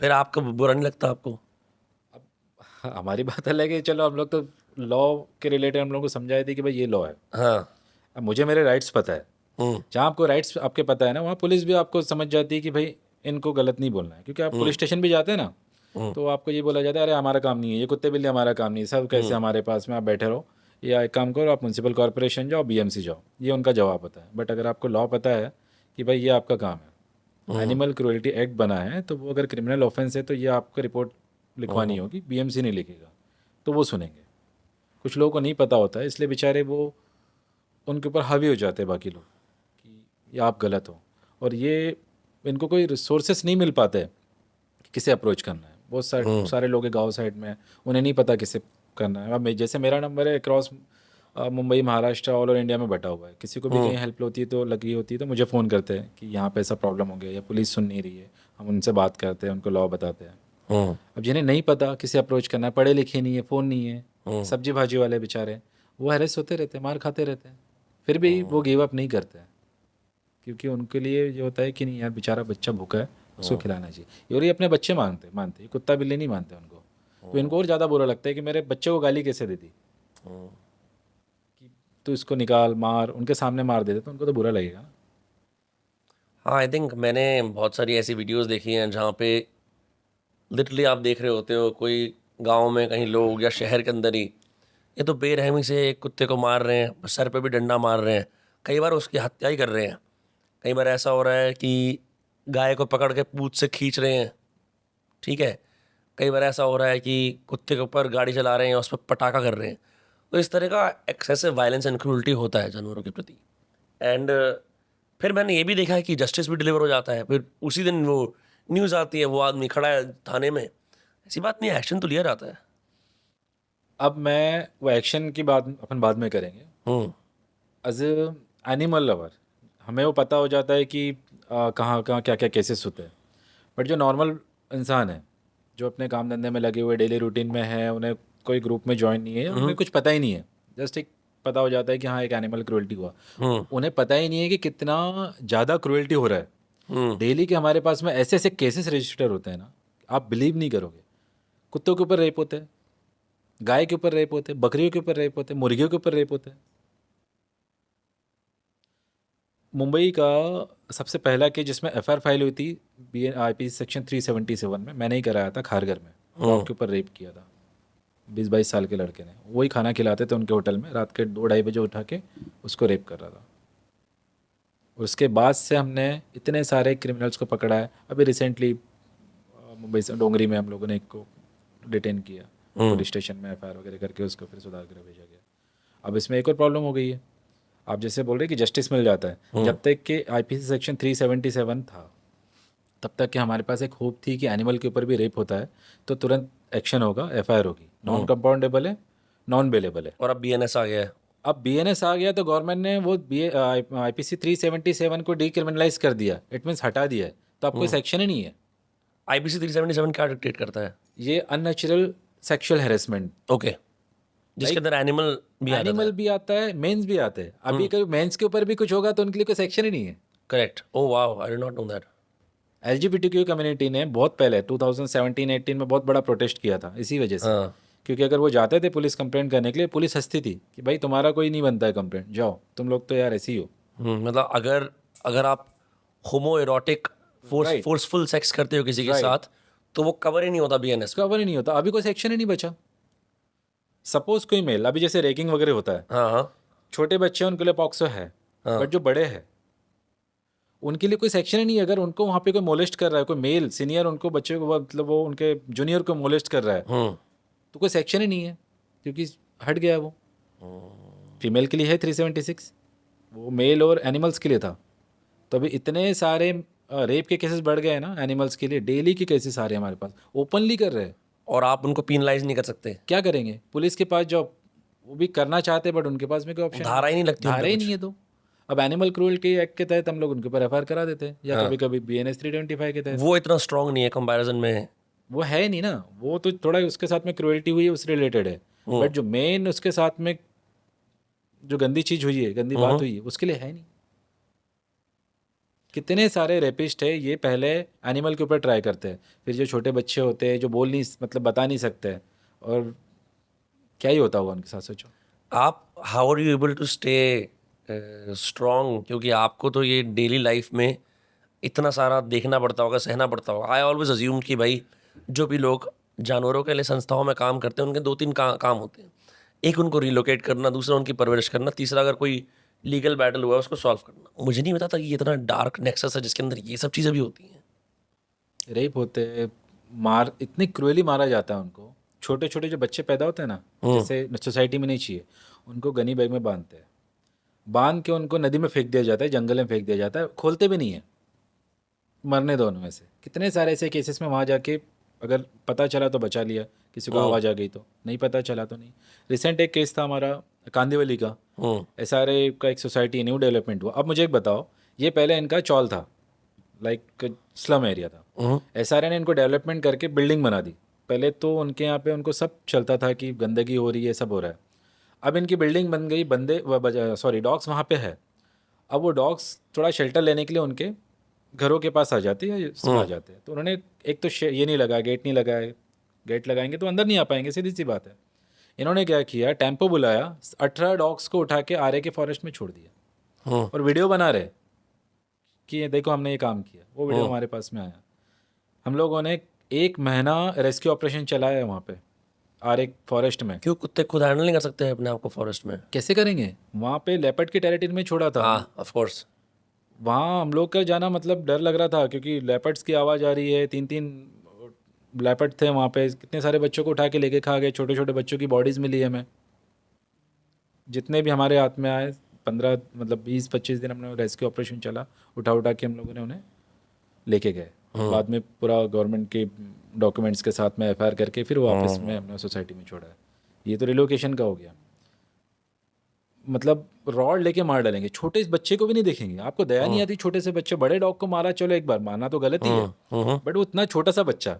फिर आपका बुरा नहीं लगता आपको? हमारी बात अलग है, चलो हम लोग तो लॉ के रिलेटेड हम लोग को समझाए थे कि भाई ये लॉ है, हाँ। अब मुझे मेरे राइट्स पता है। जहाँ आपको राइट्स आपके पता है ना, वहाँ पुलिस भी आपको समझ जाती है कि भाई इनको गलत नहीं बोलना है, क्योंकि आप पुलिस स्टेशन भी जाते हैं ना, तो आपको ये बोला जाता है अरे हमारा काम नहीं है, ये कुत्ते बिल्ली हमारा काम नहीं है, सब कैसे हमारे पास में आप बैठे रहो, या एक काम करो आप म्यूनसिपल कॉर्पोरेशन जाओ, बीएमसी जाओ, ये उनका जवाब होता है। बट अगर आपको लॉ पता है कि भाई ये आपका काम है, एनिमल क्रूएल्टी एक्ट बना है, तो वो अगर क्रिमिनल ऑफेंस है तो ये आपको रिपोर्ट लिखवानी होगी, बीएमसी नहीं लिखेगा, तो वो सुनेंगे। कुछ लोगों को नहीं पता होता है, इसलिए बेचारे वो उनके ऊपर हावी हो जाते हैं बाकी लोग कि ये आप गलत हो, और ये इनको कोई रिसोर्सेस नहीं मिल पाते कि किसे अप्रोच करना है। बहुत सारे लोग गांव साइड में, उन्हें नहीं पता किसे करना है। अब जैसे मेरा नंबर है across Mumbai, Maharashtra, all over India में बटा हुआ है, किसी को भी कहीं हेल्प होती है तो लगी होती है तो मुझे फ़ोन करते हैं कि यहाँ पे ऐसा प्रॉब्लम हो गया या पुलिस सुन नहीं रही है, हम उनसे बात करते हैं, उनको लॉ बताते हैं। अब जिन्हें नहीं पता किसे अप्रोच करना है, पढ़े लिखे नहीं है, फ़ोन नहीं है, सब्जी भाजी वाले बेचारे वो हैरेस होते रहते हैं, मार खाते रहते हैं, फिर भी वो गिव अप नहीं करते हैं, क्योंकि उनके लिए ये होता है कि नहीं यार बेचारा बच्चा भूखा है, उसको खिलाना चाहिए। और ये अपने बच्चे मानते ये कुत्ता बिल्ली नहीं मानते उनको। तो इनको और ज़्यादा बुरा लगता है कि मेरे बच्चे को गाली कैसे दे दी, कि तू इसको निकाल मार, उनके सामने मार देते तो उनको तो बुरा लगेगा ना। हाँ, आई थिंक मैंने बहुत सारी ऐसी वीडियोस देखी हैं जहाँ पे लिटरली आप देख रहे होते हो कोई गांव में कहीं लोग या शहर के अंदर ही ये तो बेरहमी से एक कुत्ते को मार रहे हैं, सर पे भी डंडा मार रहे हैं, कई बार उसकी हत्या ही कर रहे हैं। कई बार ऐसा हो रहा है कि गाय को पकड़ के पूंछ से खींच रहे हैं, ठीक है। कई बार ऐसा हो रहा है कि कुत्ते के ऊपर गाड़ी चला रहे हैं और उस पर पटाखा कर रहे हैं। तो इस तरह का एक्सेसिव वायलेंस एंड क्रूरल्टी होता है जानवरों के प्रति। एंड फिर मैंने ये भी देखा है कि जस्टिस भी डिलीवर हो जाता है, फिर उसी दिन वो न्यूज़ आती है, वो आदमी खड़ा है थाने में, ऐसी बात नहीं, एक्शन तो लिया जाता है। अब मैं वो एक्शन की बात अपन बाद में करेंगे। एज एनिमल लवर हमें वो पता हो जाता है कि कहाँ कहाँ क्या क्या केसेस होते हैं। बट जो नॉर्मल इंसान है, जो अपने काम धंधे में लगे हुए डेली रूटीन में है, उन्हें कोई ग्रुप में ज्वाइन नहीं है, उन्हें कुछ पता ही नहीं है, जस्ट एक पता हो जाता है कि हाँ एक एनिमल क्रूएल्टी हुआ, उन्हें पता ही नहीं है कि कितना ज़्यादा क्रूएल्टी हो रहा है डेली के। हमारे पास में ऐसे ऐसे केसेस रजिस्टर होते हैं ना, आप बिलीव नहीं करोगे। कुत्तों के ऊपर रेप होते हैं, गाय के ऊपर रेप होते हैं, बकरियों के ऊपर रेप होते हैं, मुर्गियों के ऊपर रेप होते हैं। मुंबई का सबसे पहला केस जिसमें एफआईआर फाइल हुई थी IPC सेक्शन 377 में, मैंने ही कराया था खारगर में, डॉग के ऊपर रेप किया था 20-22 साल के लड़के ने। वही खाना खिलाते थे उनके होटल में, रात के 2-2:30 बजे उठा के उसको रेप कर रहा था। उसके बाद से हमने इतने सारे क्रिमिनल्स को पकड़ा है। अभी रिसेंटली मुंबई से डोंगरी में हम लोगों ने एक को डिटेन किया, पुलिस स्टेशन में एफआईआर वगैरह करके उसको फिर सुधार गृह भेजा गया। अब इसमें एक और प्रॉब्लम हो गई है, आप जैसे बोल रहे कि जस्टिस मिल जाता है, जब तक कि IPC सेक्शन 377 था तब तक कि हमारे पास एक होप थी कि एनिमल के ऊपर भी रेप होता है तो तुरंत एक्शन होगा, एफआईआर होगी, नॉन कंपाउंडेबल है, नॉन बेलेबल है। और अब BNS आ गया है। अब BNS आ गया तो गवर्नमेंट ने वो IPC 377 को डीक्रिमिनलाइज कर दिया, इट मीन्स हटा दिया है, तो अब कोई सेक्शन ही नहीं है। IPC 377 क्या डिक्टेट करता है? ये अननेचुरल सेक्सुअल हैरेसमेंट, ओके, जिसके अंदर एनिमल भी आता है। एनिमल भी आता है, मेंस भी आते हैं। अभी कोई मेंस के ऊपर भी कुछ होगा तो उनके लिए कोई सेक्शन ही नहीं है। Correct. Oh wow, I did not know that. LGBTQ community ने बहुत पहले 2017-18 में बहुत बड़ा प्रोटेस्ट किया था इसी वजह से, क्योंकि अगर वो जाते थे पुलिस कंप्लेंट करने के लिए, पुलिस हंसती थी कि भाई तुम्हारा कोई नहीं बनता है कंप्लेंट, जाओ तुम लोग तो यार ऐसे ही हो। मतलब अगर अगर आप होमो एरोटिक Right. फोर्सफुल सेक्स करते हो किसी के Right. साथ तो वो कवर ही नहीं होता बीएनएस में। कवर ही नहीं होता, अभी कोई सेक्शन ही नहीं बचा। सपोज कोई मेल, अभी जैसे रेगिंग वगैरह होता है, हाँ हाँ छोटे बच्चे हैं उनके लिए पॉक्सो है, हाँ। बट जो बड़े हैं उनके लिए कोई सेक्शन ही नहीं है। अगर उनको वहाँ पे कोई मोलेस्ट कर रहा है, कोई मेल सीनियर उनको बच्चे को मतलब वो उनके जूनियर को मोलेस्ट कर रहा है, तो कोई सेक्शन ही नहीं है, क्योंकि हट गया है वो। फीमेल के लिए है 376, वो मेल और एनिमल्स के लिए था। तो अभी इतने सारे रेप के केसेस बढ़ गए हैं ना एनिमल्स के लिए, डेली के केसेस आ रहे हैं हमारे पास, ओपनली कर रहे हैं। और आप उनको पीनलाइज नहीं कर सकते। क्या करेंगे? पुलिस के पास जॉब, वो भी करना चाहते हैं बट उनके पास में कोई ऑप्शन धारा ही नहीं लगती उन पे धारा ही कुछ। नहीं है। तो अब एनिमल क्रूएल्टी एक्ट के तहत हम लोग उनके ऊपर एफआईआर करा देते हैं, या कभी कभी BNS 325 के तहत। वो इतना स्ट्रांग नहीं है कंपैरिजन में। वो है ही नहीं ना, वो तो थोड़ा उसके साथ में क्रूएल्टी हुई है उससे रिलेटेड है, बट जो मेन उसके साथ में जो गंदी चीज हुई है, गंदी बात हुई है, उसके लिए है नहीं। कितने सारे रेपिस्ट है ये पहले एनिमल के ऊपर ट्राई करते हैं, फिर जो छोटे बच्चे होते हैं जो बोल नहीं मतलब बता नहीं सकते, और क्या ही होता होगा उनके साथ, सोचो। आप how are you able to stay strong, क्योंकि आपको तो ये डेली लाइफ में इतना सारा देखना पड़ता होगा, सहना पड़ता होगा। आई ऑलवेज अज्यूम कि भाई जो भी लोग जानवरों के लिए संस्थाओं में काम करते हैं उनके 2-3 काम होते हैं। एक उनको रिलोकेट करना, दूसरा उनकी परवरिश करना, तीसरा अगर कोई लीगल बैटल हुआ है उसको सॉल्व करना। मुझे नहीं पता था कि ये इतना डार्क नेक्सस है जिसके अंदर ये सब चीज़ें भी होती हैं। रेप होते हैं, मार इतनी क्रूअली मारा जाता है उनको। छोटे छोटे जो बच्चे पैदा होते हैं ना, जैसे सोसाइटी में नहीं चाहिए, उनको गनी बैग में बांधते हैं, बांध के उनको नदी में फेंक दिया जाता है, जंगल में फेंक दिया जाता है, खोलते भी नहीं है, मरने दो उनमें से। कितने सारे ऐसे केसेस में वहाँ जाके अगर पता चला तो बचा लिया, किसी को आवाज़ आ गई तो, नहीं पता चला तो नहीं। रिसेंट एक केस था हमारा कांदिवली का, SRA का एक सोसाइटी न्यू डेवलपमेंट हुआ। अब मुझे एक बताओ, ये पहले इनका चौल था, लाइक स्लम एरिया था, SRA ने इनको डेवलपमेंट करके बिल्डिंग बना दी। पहले तो उनके यहाँ पे उनको सब चलता था कि गंदगी हो रही है, सब हो रहा है। अब इनकी बिल्डिंग बन गई, डॉग्स वहाँ पे है। अब वो डॉग्स थोड़ा शेल्टर लेने के लिए उनके घरों के पास आ जाते हैं, सब आ जाते हैं। तो उन्होंने एक तो ये नहीं लगाया, गेट नहीं लगाया, गेट लगाएंगे तो अंदर नहीं आ पाएंगे, सीधी सी बात है। इन्होंने क्या किया, टेम्पो बुलाया, 18 डॉग्स को उठा के आरे के फॉरेस्ट में छोड़ दिया, और वीडियो बना रहे कि ये देखो हमने ये काम किया। वो वीडियो हमारे पास में आया। हम लोगों ने 1 महीना रेस्क्यू ऑपरेशन चलाया है वहाँ पे आरे फॉरेस्ट में। क्यों कुत्ते खुद हैंडल नहीं कर सकते अपने आप को फॉरेस्ट में? कैसे करेंगे? वहाँ पे लेपर्ड की टेरिटरी में छोड़ा था। हाँ ऑफ कोर्स। वहाँ हम लोग का जाना मतलब डर लग रहा था, क्योंकि लेपर्ड्स की आवाज़ आ रही है। 3-3 लेपर्ड थे वहाँ पे, कितने सारे बच्चों को उठा के लेके खा गए। छोटे छोटे बच्चों की बॉडीज़ मिली हमें, जितने भी हमारे हाथ में आए। 15 मतलब 20-25 दिन हमने रेस्क्यू ऑपरेशन चला, उठा के हम लोगों ने उन्हें लेके गए। बाद में पूरा गवर्नमेंट के डॉक्यूमेंट्स के साथ में FIR करके फिर वापस में हमने सोसाइटी में छोड़ा है। ये तो रिलोकेशन का हो गया। मतलब रॉड लेके मार डालेंगे, छोटे इस बच्चे को भी नहीं देखेंगे। आपको दया नहीं आती? छोटे से बच्चे, बड़े डॉग को मारा, चलो एक बार मारना तो गलत ही है, बट वो इतना छोटा सा बच्चा,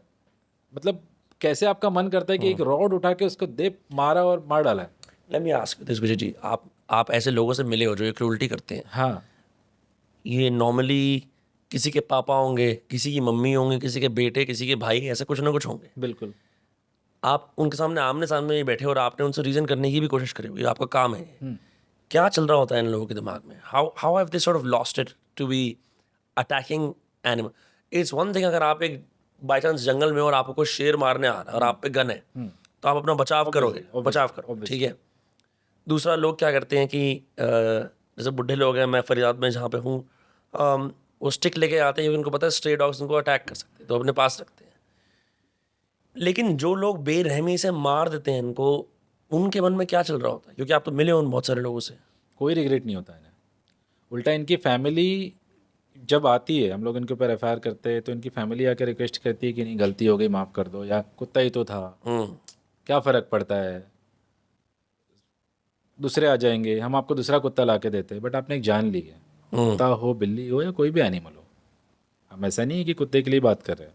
मतलब कैसे आपका मन करता है कि एक रॉड उठा के उसको दे मारा और मार डाला है। Let me ask this Vijay ji, आप ऐसे लोगों से मिले हो जो ये क्रूल्टी करते हैं? हाँ, ये नॉर्मली किसी के पापा होंगे, किसी की मम्मी होंगे, किसी के बेटे, किसी के भाई, ऐसे कुछ ना कुछ होंगे। बिल्कुल। आप उनके सामने आमने सामने बैठे और आपने उनसे रीजन करने की भी कोशिश करी हुई, आपका काम है। क्या चल रहा होता है इन लोगों के दिमाग में? How have they sort of lost it to be attacking animal? It's one thing अगर आप एक बाई चांस जंगल में और आपको कोई शेर मारने आ रहा है और आप पे गन है, तो आप अपना बचाव करोगे, बचाव करो, ठीक है। दूसरा, लोग क्या करते हैं कि जैसे बुढ़े लोग हैं, मैं फरीदाबाद में जहाँ पे हूँ, वो स्टिक लेके आते हैं, उनको पता है स्ट्रे डॉग्स उनको अटैक कर सकते हैं, तो अपने पास रखते हैं। लेकिन जो लोग बेरहमी से मार देते हैं इनको, उनके मन में क्या चल रहा होता है? क्योंकि आप तो मिले हो उन बहुत सारे लोगों से। कोई रिग्रेट नहीं होता है। उल्टा इनकी फैमिली जब आती है, हम लोग इनके ऊपर FIR करते हैं, तो इनकी फैमिली आकर रिक्वेस्ट करती है कि नहीं गलती हो गई, माफ़ कर दो, या कुत्ता ही तो था, क्या फ़र्क पड़ता है, दूसरे आ जाएंगे, हम आपको दूसरा कुत्ता ला के देते हैं। बट आपने एक जान ली है, कुत्ता हो, बिल्ली हो, या कोई भी एनिमल हो। हम ऐसा नहीं है कि कुत्ते के लिए बात कर रहे हैं।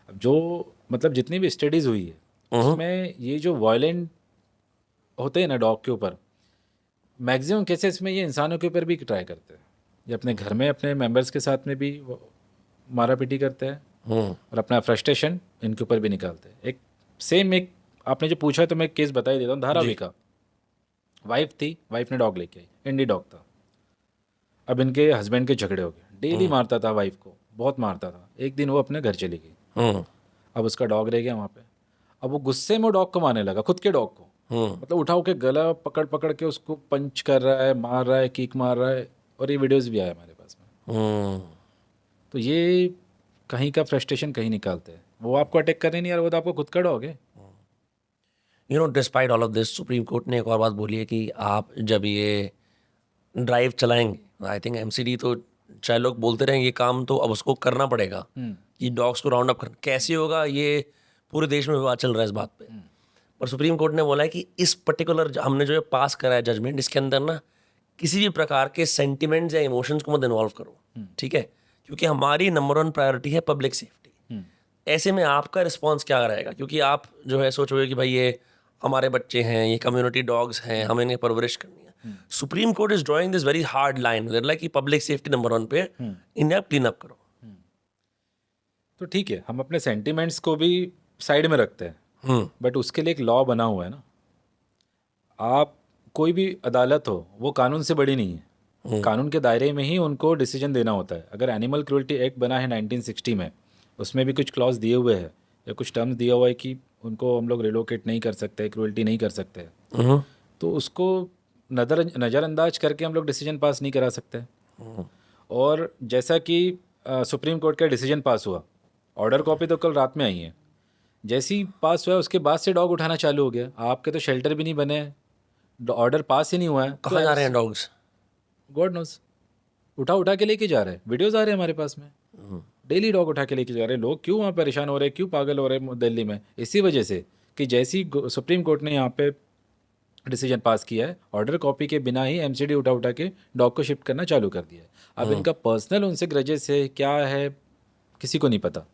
अब जो मतलब जितनी भी स्टडीज़ हुई है उसमें ये जो वायलेंट होते हैं ना डॉग के ऊपर, मैक्सिमम केसेस में ये इंसानों के ऊपर भी ट्राई करते हैं। ये अपने घर में अपने मेंबर्स के साथ में भी मारा पीटी करते हैं, और अपना फ्रस्ट्रेशन इनके ऊपर भी निकालते हैं। एक आपने जो पूछा तो मैं केस बता ही देता हूँ। धारावी का वाइफ थी, वाइफ ने डॉग लेके आई, इंडी डॉग था। अब इनके हस्बैंड के झगड़े हो गए, डेली मारता था वाइफ को, बहुत मारता था। एक दिन वो अपने घर चली गई, अब उसका डॉग रह गया वहाँ पे। अब वो गुस्से में डॉग को मारने लगा, खुद के डॉग को, मतलब उठा के गला पकड़ पकड़ के उसको पंच कर रहा है, मार रहा है, किक मार रहा है, और ये वीडियोस भी आया हमारे पास में। तो ये कहीं का फ्रस्ट्रेशन कहीं निकालते हैं। वो आपको अटैक करने नहीं आ रहा, वो तो आपको खुद का डॉग है। You know, despite all of this, supreme court ने एक और बात बोली है कि आप जब ये ड्राइव चलाएंगे, आई थिंक एमसीडी तो चाहे लोग बोलते रहेंगे, ये काम तो अब उसको करना पड़ेगा कि डॉग्स को राउंड अप करना। कैसे होगा ये पूरे देश में विवाद चल रहा है इस बात पे, पर सुप्रीम कोर्ट ने बोला है कि इस पर्टिकुलर हमने जो पास करा है जजमेंट, इसके अंदर ना किसी भी प्रकार के सेंटिमेंट्स या इमोशंस को मत इन्वॉल्व करो, ठीक है, क्योंकि हमारी नंबर 1 प्रायोरिटी है पब्लिक सेफ्टी। ऐसे में आपका रिस्पॉन्स क्या रहेगा? क्योंकि आप जो है सोचोगे कि भाई ये हमारे बच्चे हैं, ये कम्युनिटी डॉग्स हैं, हमें इन्हें परवरिश करनी है। Supreme court is drawing this very hard line, like कि पब्लिक सेफ्टी नंबर 1 पे, इन्हें क्लीन अप करो। तो ठीक है, हम अपने सेंटिमेंट्स को भी साइड में रखते हैं, बट उसके लिए एक लॉ बना हुआ है ना। आप कोई भी अदालत हो, वो कानून से बड़ी नहीं है, कानून के दायरे में ही उनको डिसीजन देना होता है। अगर एनिमल क्रूल्टी एक्ट बना है 1960 में, उसमें भी कुछ क्लॉज दिए हुए हैं या कुछ टर्म्स दिया हुआ है कि उनको हम लोग रिलोकेट नहीं कर सकते, क्रूल्टी नहीं कर सकते, तो उसको नज़रअंदाज करके हम लोग डिसीजन पास नहीं करा सकते। और जैसा कि सुप्रीम कोर्ट का डिसीजन पास हुआ, ऑर्डर कॉपी तो कल रात में आई है, जैसे ही पास हुआ उसके बाद से डॉग उठाना चालू हो गया। आपके तो शेल्टर भी नहीं बने, ऑर्डर पास ही नहीं हुआ है, कहाँ जा रहे हैं डॉग्स? God knows. उठा के लेके जा रहे हैं, वीडियोस आ रहे हैं हमारे पास में, डेली डॉग उठा के लेके जा रहे हैं। लोग क्यों वहाँ परेशान हो रहे हैं, क्यों पागल हो रहे हैं दिल्ली में? इसी वजह से कि जैसी सुप्रीम कोर्ट ने यहाँ पे डिसीजन पास किया है, ऑर्डर कॉपी के बिना ही एमसीडी उठा के डॉग को शिफ्ट करना चालू कर दिया है। अब इनका पर्सनल उनसे ग्रजेस है क्या है, किसी को नहीं पता।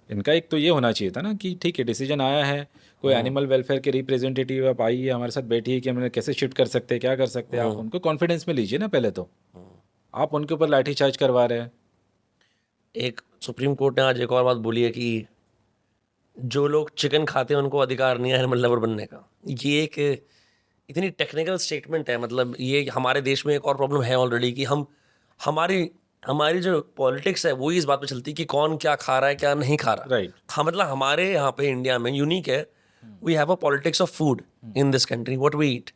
इनका एक तो ये होना चाहिए था ना कि ठीक है, डिसीजन आया है, कोई एनिमल वेलफेयर के रिप्रेजेंटेटिव आप आइए हमारे साथ बैठिए कि हमने कैसे शिफ्ट कर सकते हैं, क्या कर सकते हैं। आप उनको कॉन्फिडेंस में लीजिए ना पहले तो। आप उनके ऊपर लाठीचार्ज करवा रहे हैं। एक सुप्रीम कोर्ट ने आज एक और बात बोली है कि जो लोग चिकन खाते हैं उनको अधिकार नहीं है एनिमल लवर बनने का। ये एक इतनी टेक्निकल स्टेटमेंट है, मतलब ये हमारे देश में एक और प्रॉब्लम है ऑलरेडी कि हमारी जो पॉलिटिक्स है वो ही इस बात पे चलती है कि कौन क्या खा रहा है क्या नहीं खा रहा। राइट। हाँ, मतलब हमारे यहाँ पे इंडिया में यूनिक है, we have a politics of food in this country, what we eat.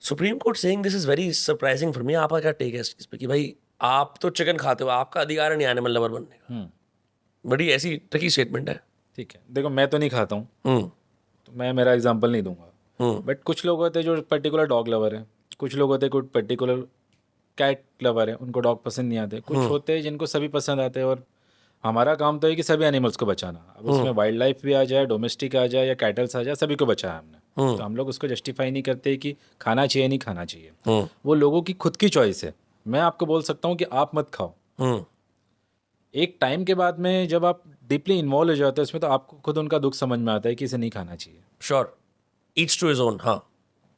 Supreme court saying this is very surprising for me. आपका क्या टेक है इस पे कि भाई आप तो चिकन खाते हो, आपका अधिकार नहीं एनिमल लवर बनने का? बड़ी ऐसी ट्रिकी स्टेटमेंट है। ठीक है, देखो मैं तो नहीं खाता हूँ तो मैं मेरा एग्जांपल नहीं दूंगा, बट कुछ लोग होते हैं जो पर्टिकुलर डॉग लवर है, कुछ लोग होते हैं कुछ पर्टिकुलर कैट लवर है, उनको डॉग पसंद नहीं आते, कुछ होते हैं जिनको सभी पसंद आते हैं। और हमारा काम तो है कि सभी एनिमल्स को बचाना। अब उसमें वाइल्ड लाइफ भी आ जाए, डोमेस्टिक आ जाए या कैटल्स आ जाए, सभी को बचाया हमने। तो हम लोग उसको जस्टिफाई नहीं करते कि खाना चाहिए नहीं खाना चाहिए, वो लोगों की खुद की चॉइस है। मैं आपको बोल सकता हूँ कि आप मत खाओ। एक टाइम के बाद में जब आप डीपली इन्वॉल्व हो जाते हैं उसमें, तो आपको खुद उनका दुख समझ में आता है कि इसे नहीं खाना चाहिए। Sure, each to his own. हाँ,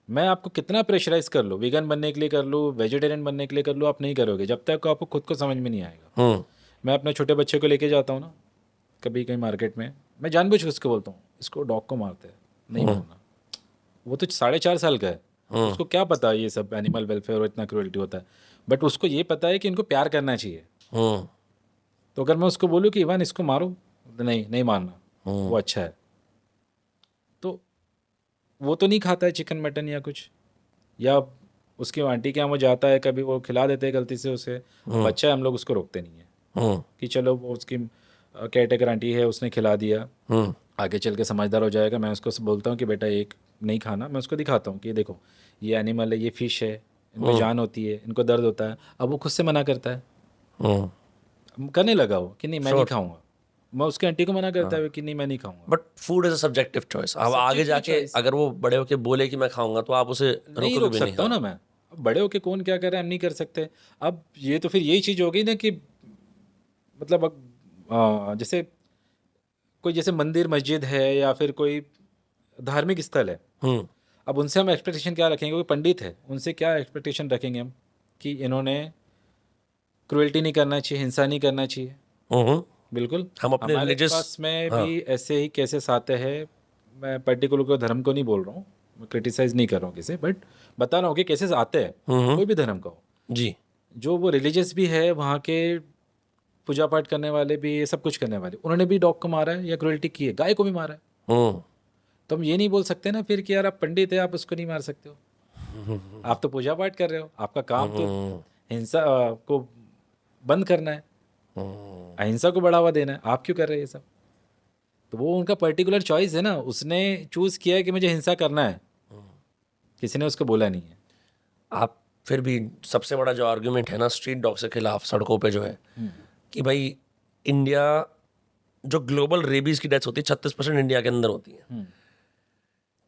मैं आपको कितना प्रेशराइज कर लूँ, वीगन बनने के लिए कर लूँ, वेजिटेरियन बनने के लिए कर लूँ, आप नहीं करोगे जब तक आपको खुद को समझ में नहीं आएगा। मैं अपने छोटे बच्चे को लेके जाता हूँ ना कभी कहीं मार्केट में, मैं जानबूझ के उसको बोलता हूँ इसको डॉग को मारते हैं, नहीं मारना। वो तो 4.5 साल का है, उसको क्या पता ये सब एनिमल वेलफेयर और इतना क्रूएल्टी होता है, बट उसको ये पता है कि इनको प्यार करना चाहिए। तो अगर मैं उसको बोलूँ कि इवान इसको मारो, तो नहीं मारना, वो अच्छा है, तो वो तो नहीं खाता है चिकन मटन या कुछ, या उसकी आंटी के यहाँ वो जाता है कभी, वो खिला देते हैं गलती से उसे, बच्चा है, हम लोग उसको रोकते नहीं है कि चलो वो उसकी केयरटेकर आंटी है उसने खिला दिया, आगे चल के समझदार हो जाएगा। मैं उसको बोलता हूँ कि बेटा एक नहीं खाना, मैं उसको दिखाता हूँ कि देखो ये एनिमल है, ये फिश है, इनको जान होती है, इनको दर्द होता है। अब वो खुद से मना करता है, करने लगा वो कि नहीं मैं नहीं खाऊंगा। मैं उसके आंटी को मना करता है कि नहीं मैं नहीं खाऊंगा। But food is a subjective choice. अब आगे जाके अगर वो बड़े होके बोले कि मैं खाऊंगा तो आप उसे नहीं रोक सकता हूँ ना मैं। अब बड़े होके कौन क्या कर रहा है हम नहीं कर सकते। अब ये तो फिर यही चीज़ हो गई ना कि मतलब जैसे कोई जैसे मंदिर मस्जिद है या फिर कोई धार्मिक स्थल है, अब उनसे हम एक्सपेक्टेशन क्या रखेंगे? कोई पंडित है उनसे क्या एक्सपेक्टेशन रखेंगे हम कि इन्होंने क्रूएल्टी नहीं करना चाहिए, हिंसा नहीं करना चाहिए। बिल्कुल, हम अपने हमारे religious पास में भी ऐसे ही केसेस आते हैं मैं पर्टिकुलर को धर्म को नहीं बोल रहा हूँ, मैं क्रिटिसाइज नहीं कर रहा हूँ किसी, बट बता रहा हूँ कि केसेस आते हैं, कोई भी धर्म का हो, जी जो वो रिलीजियस भी है, वहाँ के पूजा पाठ करने वाले भी, ये सब कुछ करने वाले, उन्होंने भी डॉग को मारा है या क्रुएल्टी की है, गाय को भी मारा है। तो हम ये नहीं बोल सकते ना फिर कि यार आप पंडित है, आप उसको नहीं मार सकते हो। आप तो पूजा पाठ कर रहे हो, आपका काम तो हिंसा को बंद करना है, अहिंसा को बढ़ावा देना है, आप क्यों कर रहे हैं ये सब? तो वो उनका पर्टिकुलर चॉइस है ना, उसने चूज किया है कि मुझे हिंसा करना है, किसी ने उसको बोला नहीं है। आप फिर भी सबसे बड़ा जो आर्ग्यूमेंट है ना स्ट्रीट डॉग के खिलाफ सड़कों पे जो है कि भाई इंडिया जो ग्लोबल रेबीज की डेथ्स होती है 36% इंडिया के अंदर होती है।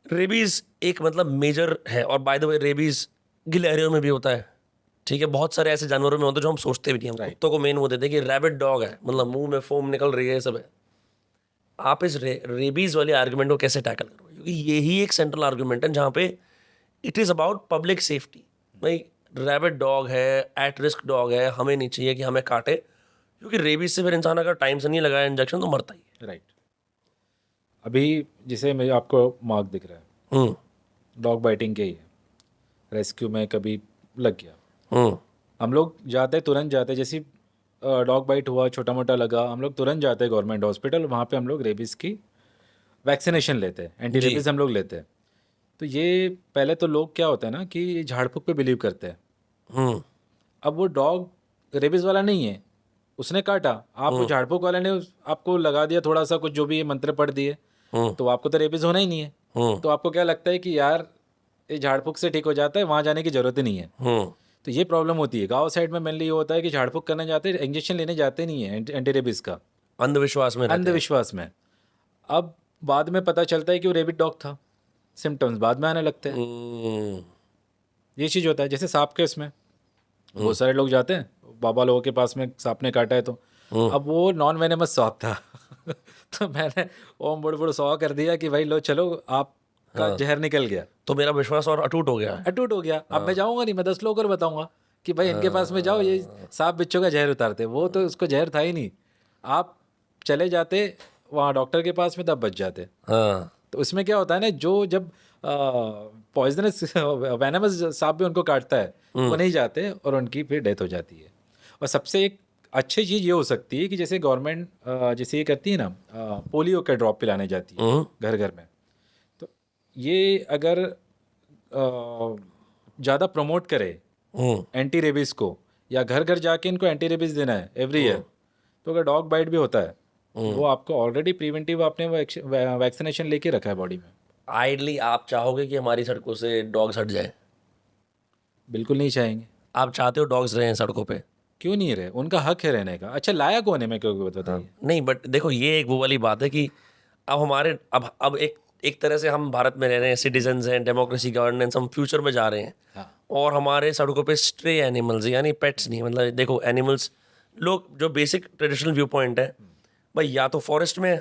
रेबीज एक मतलब मेजर है, और बाय द वे रेबीज गिलहरियों में भी होता है, ठीक है, बहुत सारे ऐसे जानवरों में होता है जो हम सोचते भी नहीं। हम कुत्तों को मेन वो देते हैं कि रैबिट डॉग है, मतलब मुंह में फोम निकल रही है, ये सब है। आप इस रेबीज वाले आर्गुमेंट को कैसे टैकल करोगे? क्योंकि यही एक सेंट्रल आर्गुमेंट है जहाँ पे it is about public safety. भाई रैबिट डॉग है, एट रिस्क डॉग है, हमें नहीं चाहिए कि हमें काटे, क्योंकि रेबीज से फिर इंसान अगर टाइम से नहीं लगाया इंजेक्शन तो मरता ही है। राइट। अभी जैसे मेरे आपको मार्क दिख रहा है, डॉग बाइटिंग के ही है, रेस्क्यू में कभी लग गया, हम लोग जाते तुरंत जाते, जैसे डॉग बाइट हुआ, छोटा मोटा लगा, हम लोग तुरंत जाते हैं गवर्नमेंट हॉस्पिटल, वहाँ पे हम लोग रेबीज़ की वैक्सीनेशन लेते हैं, एंटी रेबीज़ हम लोग लेते हैं। तो ये पहले तो लोग क्या होता है ना कि झाड़ फूक पे बिलीव करते हैं। अब वो डॉग रेबीज़ वाला नहीं है, उसने काटा, आप वो झाड़ फूक वाले ने आपको लगा दिया थोड़ा सा कुछ जो भी मंत्र पढ़ दिए, तो आपको तो रेबीज़ होना ही नहीं है। तो आपको क्या लगता है कि यार ये झाड़ फूक से ठीक हो जाता है, वहाँ जाने की जरूरत ही नहीं है। तो ये प्रॉब्लम होती है गांव साइड में। मेनली ये होता है कि झाड़ फूक करने जाते हैं, इंजेक्शन लेने जाते नहीं है एंटी रेबीज़ का, अंधविश्वास में रहते हैं। अंधविश्वास में। अब बाद में पता चलता है कि वो रेबिट डॉग था, सिम्टम्स बाद में आने लगते हैं। ये चीज़ होता है। जैसे सांप के इसमें बहुत सारे लोग जाते हैं, बाबा लोगों के पास में सांप ने काटा है, तो अब वो नॉन वेनेमस सांप था तो मैंने ओम बुड़ बुड़ सौ कर दिया कि भाई लो चलो, आपका जहर निकल गया, तो मेरा विश्वास और अटूट हो गया है। अटूट हो गया। अब मैं जाऊंगा नहीं, मैं 10 लोगों को बताऊंगा कि भाई इनके पास में जाओ, ये सांप बिच्छू का जहर उतारते। वो तो उसको जहर था ही नहीं, आप चले जाते वहाँ डॉक्टर के पास में तब बच जाते। तो उसमें क्या होता है ना, जो जब पॉइजनस वेनमस सांप भी उनको काटता है, वो नहीं जाते और उनकी फिर डेथ हो जाती है। और सबसे एक अच्छी चीज़ ये हो सकती है कि जैसे गवर्नमेंट जैसे ये करती है ना, पोलियो का ड्रॉप पिलाने जाती है घर घर में, तो ये अगर ज़्यादा प्रमोट करे एंटी रेबीज़ को, या घर घर जाके इनको एंटी रेबीज़ देना है एवरी ईयर, तो अगर डॉग बाइट भी होता है वो आपको ऑलरेडी प्रिवेंटिव आपने वो वैक्सीनेशन लेके रखा है बॉडी में। आइडली आप चाहोगे कि हमारी सड़कों से डॉग्स हट जाए? बिल्कुल नहीं चाहेंगे। आप चाहते हो डॉग्स रहें सड़कों पे? क्यों नहीं रहे, उनका हक है रहने का। अच्छा लाया कौन है, मैं क्यों बताइए। नहीं, बट देखो ये एक वो वाली बात है कि अब हमारे अब एक तरह से हम भारत में रह रहे हैं, सिटीजन्स हैं, डेमोक्रेसी, गवर्नेंस, हम फ्यूचर में जा रहे हैं। और हमारे सड़कों पे स्ट्रे एनिमल्स यानी पेट्स नहीं, मतलब देखो एनिमल्स, लोग जो बेसिक ट्रेडिशनल व्यू पॉइंट है भाई, या तो फॉरेस्ट में है,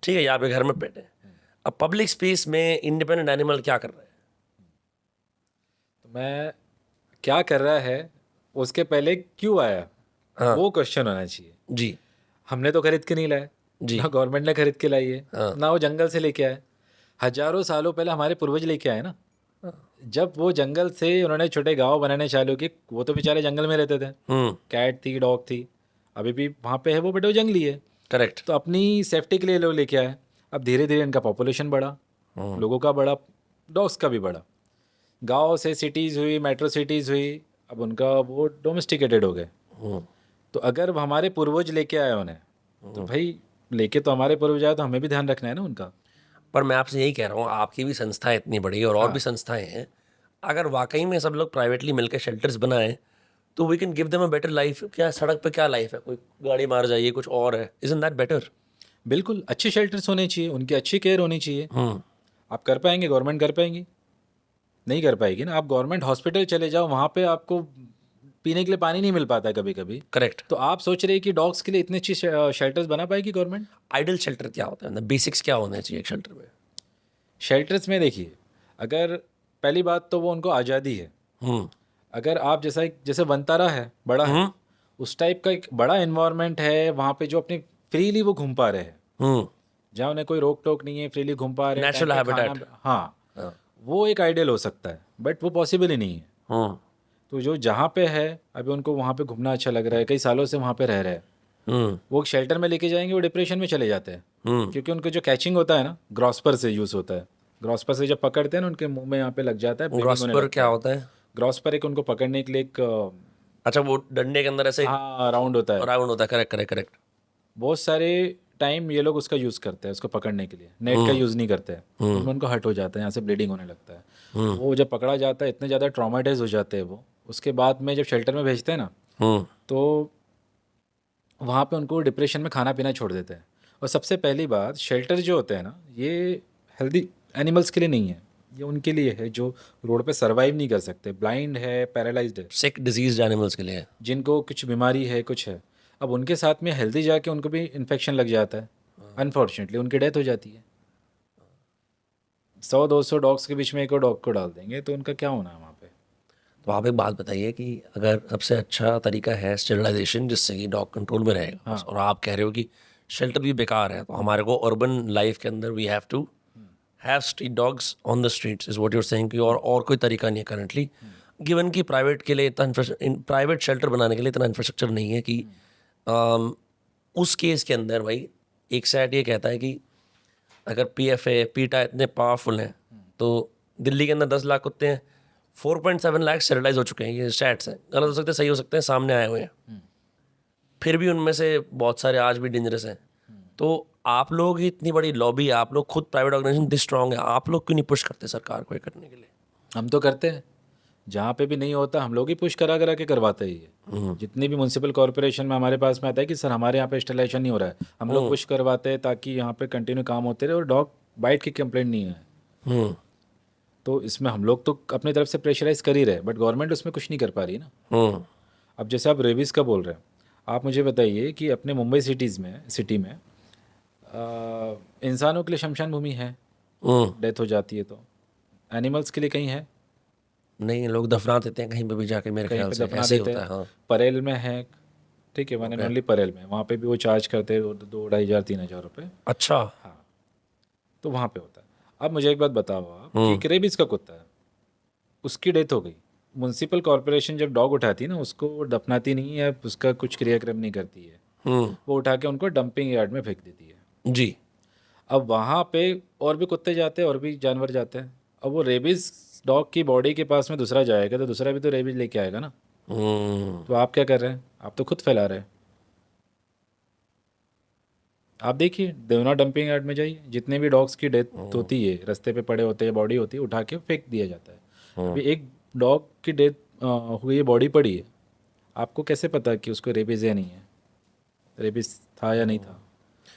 ठीक है, या आपके घर में पेट है। अब पब्लिक स्पेस में इंडिपेंडेंट एनिमल क्या कर रहा है? तो मैं क्या कर रहा है उसके पहले क्यों आया, वो क्वेश्चन होना चाहिए। जी, हमने तो खरीद के नहीं लाया जी, ना गवर्नमेंट ने खरीद के लाई है, ना वो जंगल से लेके आए। हजारों सालों पहले हमारे पूर्वज लेके आए ना, जब वो जंगल से उन्होंने छोटे गांव बनाने चालू किए, वो तो बेचारे जंगल में रहते थे, कैट थी, डॉग थी, अभी भी वहाँ पे है वो, बट वो जंगली है। करेक्ट। तो अपनी सेफ्टी के लिए लोग लेके आए। अब धीरे धीरे इनका पॉपुलेशन बढ़ा, लोगों का बढ़ा, डॉग्स का भी बढ़ा, गांव से सिटीज़ हुई, मेट्रो सिटीज़ हुई, अब उनका वो डोमेस्टिकेटेड हो गए। तो अगर हमारे पूर्वज लेके आए उन्हें, तो भाई लेके तो हमारे पूर्वज आए, तो हमें भी ध्यान रखना है ना उनका। पर मैं आपसे यही कह रहा हूँ, आपकी भी संस्थाएं इतनी बड़ी और भी संस्थाएं हैं, अगर वाकई में सब लोग प्राइवेटली मिलकर शेल्टर्स बनाएं तो we can give them a better life. क्या सड़क पे क्या लाइफ है, कोई गाड़ी मार जाइए, कुछ और है, इजंट दैट बेटर? बिल्कुल, अच्छे शेल्टर्स होने चाहिए, उनकी अच्छी केयर होनी चाहिए। आप कर पाएंगे, गवर्नमेंट कर पाएंगी? नहीं कर पाएगी ना। आप गवर्नमेंट हॉस्पिटल चले जाओ, वहाँ पे आपको पीने के लिए पानी नहीं मिल पाता है कभी कभी। करेक्ट। तो आप सोच रहे हैं कि डॉग्स के लिए इतनी अच्छी शेल्टर्स बना पाएगी गवर्नमेंट? आइडल शेल्टर क्या होता है, बेसिक्स क्या होने चाहिए एक शेल्टर में? शेल्टर्स में देखिए, अगर पहली बात तो वो उनको आज़ादी है। अगर आप जैसे वनतारा है, बड़ा है, उस टाइप का एक बड़ा इन्वायरमेंट है वहाँ पे, जो अपनी फ्रीली वो घूम पा रहे हैं, जहाँ उन्हें कोई रोक टोक नहीं है, फ्रीली घूम पा रहे हैं, Natural टाइम पे habitat. खाना, हाँ, वो एक आइडियल हो सकता है, बट वो पॉसिबल ही नहीं है। हम्म तो जो जहाँ पे है अभी उनको वहाँ पे घूमना अच्छा लग रहा है, कई सालों से वहाँ पे रह रहे हैं, वो शेल्टर में लेके जाएंगे, वो डिप्रेशन में चले जाते हैं, क्योंकि उनको जो कैचिंग होता है ना, ग्रॉसपर से यूज़ होता है। ग्रॉसपर से जब पकड़ते हैं ना, उनके मुंह में यहाँ पे लग जाता है, bleeding होने ग्रॉसपर लगता क्या है। होता है? ग्रॉसपर एक उनको पकड़ने के लिए एक अच्छा, वो डंडे के अंदर ऐसे हाँ राउंड होता है। राउंड होता है, करेक्ट करेक्ट करेक्ट। बहुत सारे टाइम ये लोग उसका यूज़ करते हैं, उसको पकड़ने के लिए नेट का यूज़ नहीं करते हैं, उनमें उनको हर्ट हो जाता है, यहाँ से ब्लीडिंग होने लगता है। वो जब पकड़ा जाता है इतने ज़्यादा ट्रॉमेटाइज हो जाते हैं वो, उसके बाद में जब शेल्टर में भेजते हैं ना, तो वहाँ पे उनको डिप्रेशन में खाना पीना छोड़ देते हैं। और सबसे पहली बात, शेल्टर जो होते हैं ना, ये हेल्दी एनिमल्स के लिए नहीं है, ये उनके लिए है जो रोड पे सरवाइव नहीं कर सकते, ब्लाइंड है, पैरालाइज्ड है, सिक डिजीज एनिमल्स के लिए। जिनको कुछ बीमारी है, कुछ है। अब उनके साथ में हेल्दी जाके उनको भी इन्फेक्शन लग जाता है, अनफॉर्चुनेटली उनकी डेथ हो जाती है। 100-200 डॉग्स के बीच में एक और डॉग को डाल देंगे तो उनका क्या होना है वहाँ पे। तो आप एक बात बताइए कि अगर सबसे अच्छा तरीका है स्टेरिलाइजेशन, जिससे कि डॉग कंट्रोल में रहेगा, और आप कह रहे हो कि शेल्टर भी बेकार है, तो हमारे को अर्बन लाइफ के अंदर we have to have street dogs on the streets, is what you are saying कि और कोई तरीका नहीं है करंटली, गिवन कि प्राइवेट के लिए इतना प्राइवेट शेल्टर बनाने के लिए इतना इंफ्रास्ट्रक्चर नहीं है कि उस केस के अंदर भाई एक साइड ये कहता है कि अगर पीएफए पीटा इतने पावरफुल हैं, तो दिल्ली के अंदर 10 लाख कुत्ते हैं, 4.7 लाख स्टेरिलाइज हो चुके हैं। ये स्टैट्स हैं, गलत हो सकते हैं, सही हो सकते हैं, सामने आए हुए हैं। फिर भी उनमें से बहुत सारे आज भी डेंजरस हैं। तो आप लोग ही इतनी बड़ी लॉबी, आप लोग खुद प्राइवेट ऑर्गेनाइजेशन दिस स्ट्रांग है, आप लोग क्यों नहीं पुश करते सरकार को ये करने के लिए? हम तो करते हैं, जहाँ पे भी नहीं होता हम लोग ही पुश करा करा के करवाते ही है। जितनी भी म्यूनसिपल कॉर्पोरेशन में हमारे पास में आता है कि सर हमारे यहाँ पे इंस्टॉलेशन नहीं हो रहा है, हम लोग पुश करवाते हैं ताकि यहाँ पे कंटिन्यू काम होते रहे और डॉग बाइट की कंप्लेंट नहीं है। तो इसमें हम लोग तो अपनी तरफ से प्रेशराइज कर ही रहे, बट गवर्नमेंट उसमें कुछ नहीं कर पा रही ना। अब जैसे आप रेबीज़ का बोल रहे हैं, आप मुझे बताइए कि अपने मुंबई सिटी में इंसानों के लिए शमशान भूमि है, डेथ हो जाती है, तो एनिमल्स के लिए कहीं है नहीं, लोग दफना देते हैं कहीं पे भी जाके, मेरे कहीं ख्याल पे से दफना ऐसे ही देते होता है। हैं। हाँ, परेल में है, ठीक है, वन एंड ओनली परेल में, वहाँ पे भी वो चार्ज करते हैं 2,500-3,000 रुपये। अच्छा। हाँ, तो वहाँ पे होता है। अब मुझे एक बात बताओ आप कि एक रेबीज का कुत्ता है, उसकी डेथ हो गई, म्यूनसिपल कॉर्पोरेशन जब डॉग उठाती है ना, उसको दफनाती नहीं है, उसका कुछ क्रियाक्रम नहीं करती है, वो उठा के उनको डंपिंग यार्ड में फेंक देती है जी। अब वहाँ पे और भी कुत्ते जाते हैं और भी जानवर जाते हैं, अब वो रेबीज डॉग की बॉडी के पास में दूसरा जाएगा तो दूसरा भी तो रेबीज लेके आएगा ना। तो आप क्या कर रहे हैं, आप तो खुद फैला रहे हैं। आप देखिए, देवना डंपिंग यार्ड में जाइए, जितने भी डॉग्स की डेथ होती है, रास्ते पे पड़े होते हैं, बॉडी होती है, उठा के फेंक दिया जाता है। अभी एक डॉग की डेथ हुई है, बॉडी पड़ी है, आपको कैसे पता कि उसको रेबीज है नहीं है, रेबीज था या नहीं था,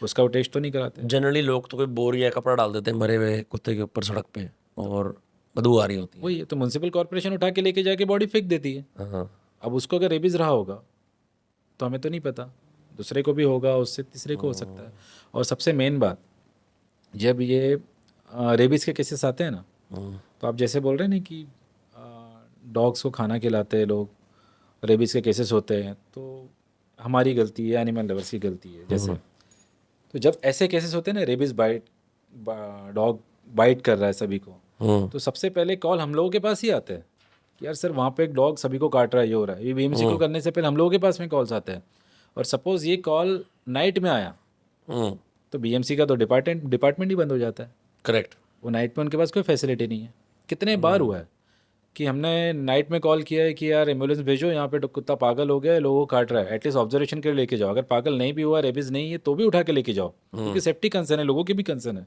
उसका वो टेस्ट तो नहीं कराते। जनरली लोग तो कोई बोरी या कपड़ा डाल देते हैं मरे हुए कुत्ते के ऊपर सड़क पे, और बदबू आ रही होती है। वही है, तो म्यूनसिपल कॉर्पोरेशन उठा के लेके जाके बॉडी फेंक देती है। हाँ। अब उसको अगर रेबीज रहा होगा तो हमें तो नहीं पता, दूसरे को भी होगा, उससे तीसरे को हो सकता है। और सबसे मेन बात, जब ये रेबीज के केसेस आते हैं ना, तो आप जैसे बोल रहे हैं ना कि डॉग्स को खाना खिलाते हैं लोग, रेबीज के केसेस होते हैं, तो हमारी गलती है, एनिमल लवर्स की गलती है। जैसे तो जब ऐसे केसेस होते हैं ना, रेबीज डॉग बाइट कर रहा है सभी को, तो सबसे पहले कॉल हम लोगों के पास ही आता है कि यार सर वहाँ पे एक डॉग सभी को काट रहा है, ये हो रहा है। ये बीएमसी को करने से पहले हम लोगों के पास में कॉल्स आते हैं, और सपोज ये कॉल नाइट में आया तो बीएमसी का तो डिपार्टमेंट ही बंद हो जाता है। करेक्ट। वो नाइट में उनके पास कोई फैसिलिटी नहीं है। कितने बार हुआ है कि हमने नाइट में कॉल किया है कि यार एम्बुलेंस भेजो, यहाँ पे कुत्ता पागल हो गया है, लोगों को काट रहा है, एटलीस्ट ऑब्जर्वेशन के लिए लेके जाओ। अगर पागल नहीं भी हुआ, रेबीज नहीं है, तो भी उठा के लेके जाओ, क्योंकि सेफ्टी कंसर्न है, लोगों की भी कंसर्न है।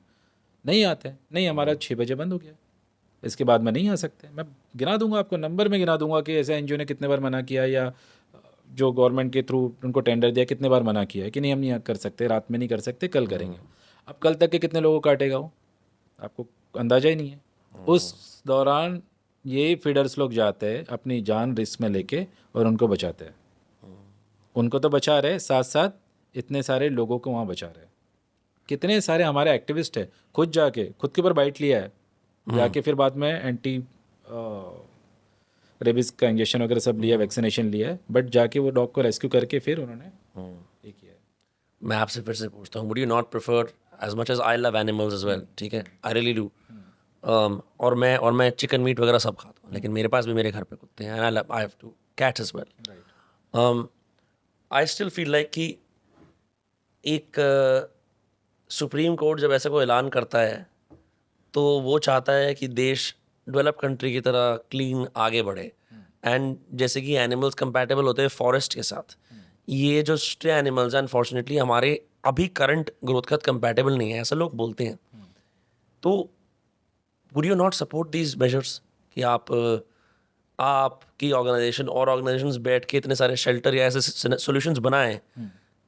नहीं आते हैं, नहीं हमारा 6 बजे बंद हो गया, इसके बाद में नहीं आ सकते। मैं गिना दूंगा आपको, नंबर में गिना दूंगा कि ऐसे एनजीओ ने कितने बार मना किया, या जो गवर्नमेंट के थ्रू उनको टेंडर दिया कितने बार मना किया है कि नहीं हम नहीं कर सकते, रात में नहीं कर सकते, कल करेंगे। अब कल तक के कितने लोगों को काटेगा वो, आपको अंदाजा ही नहीं है। उस दौरान ये फीडर्स लोग जाते हैं अपनी जान रिस्क में लेके और उनको बचाते हैं। उनको तो बचा रहे, साथ साथ इतने सारे लोगों को वहाँ बचा रहे। कितने सारे हमारे एक्टिविस्ट हैं, खुद जाके खुद के ऊपर बाइट लिया है, जाके फिर बाद में एंटी रेबीज का इंजेक्शन वगैरह सब लिया, वैक्सीनेशन लिया है, बट जाके वो डॉग को रेस्क्यू करके फिर उन्होंने ये किया है। मैं आपसे फिर से पूछता हूँ, would you not prefer as much as I love animals as well, ठीक है, आई रियली डू। और मैं चिकन मीट वगैरह सब खाता हूँ, लेकिन मेरे पास भी मेरे घर पे कुत्ते हैं, I have two cats as well. I still feel like कि एक सुप्रीम कोर्ट जब ऐसा कोई ऐलान करता है तो वो चाहता है कि देश डेवलप कंट्री की तरह क्लीन आगे बढ़े, एंड जैसे कि एनिमल्स कंपैटिबल होते हैं फॉरेस्ट के साथ, ये जो स्ट्रे एनिमल्स हैं अनफॉर्चुनेटली हमारे अभी करंट ग्रोथ का कंपैटिबल नहीं है, ऐसा लोग बोलते हैं। तो would you not support these measures कि आपकी ऑर्गेनाइजेशन और ऑर्गेनाइजेशंस बैठ के इतने सारे शेल्टर या ऐसे सॉल्यूशंस बनाएं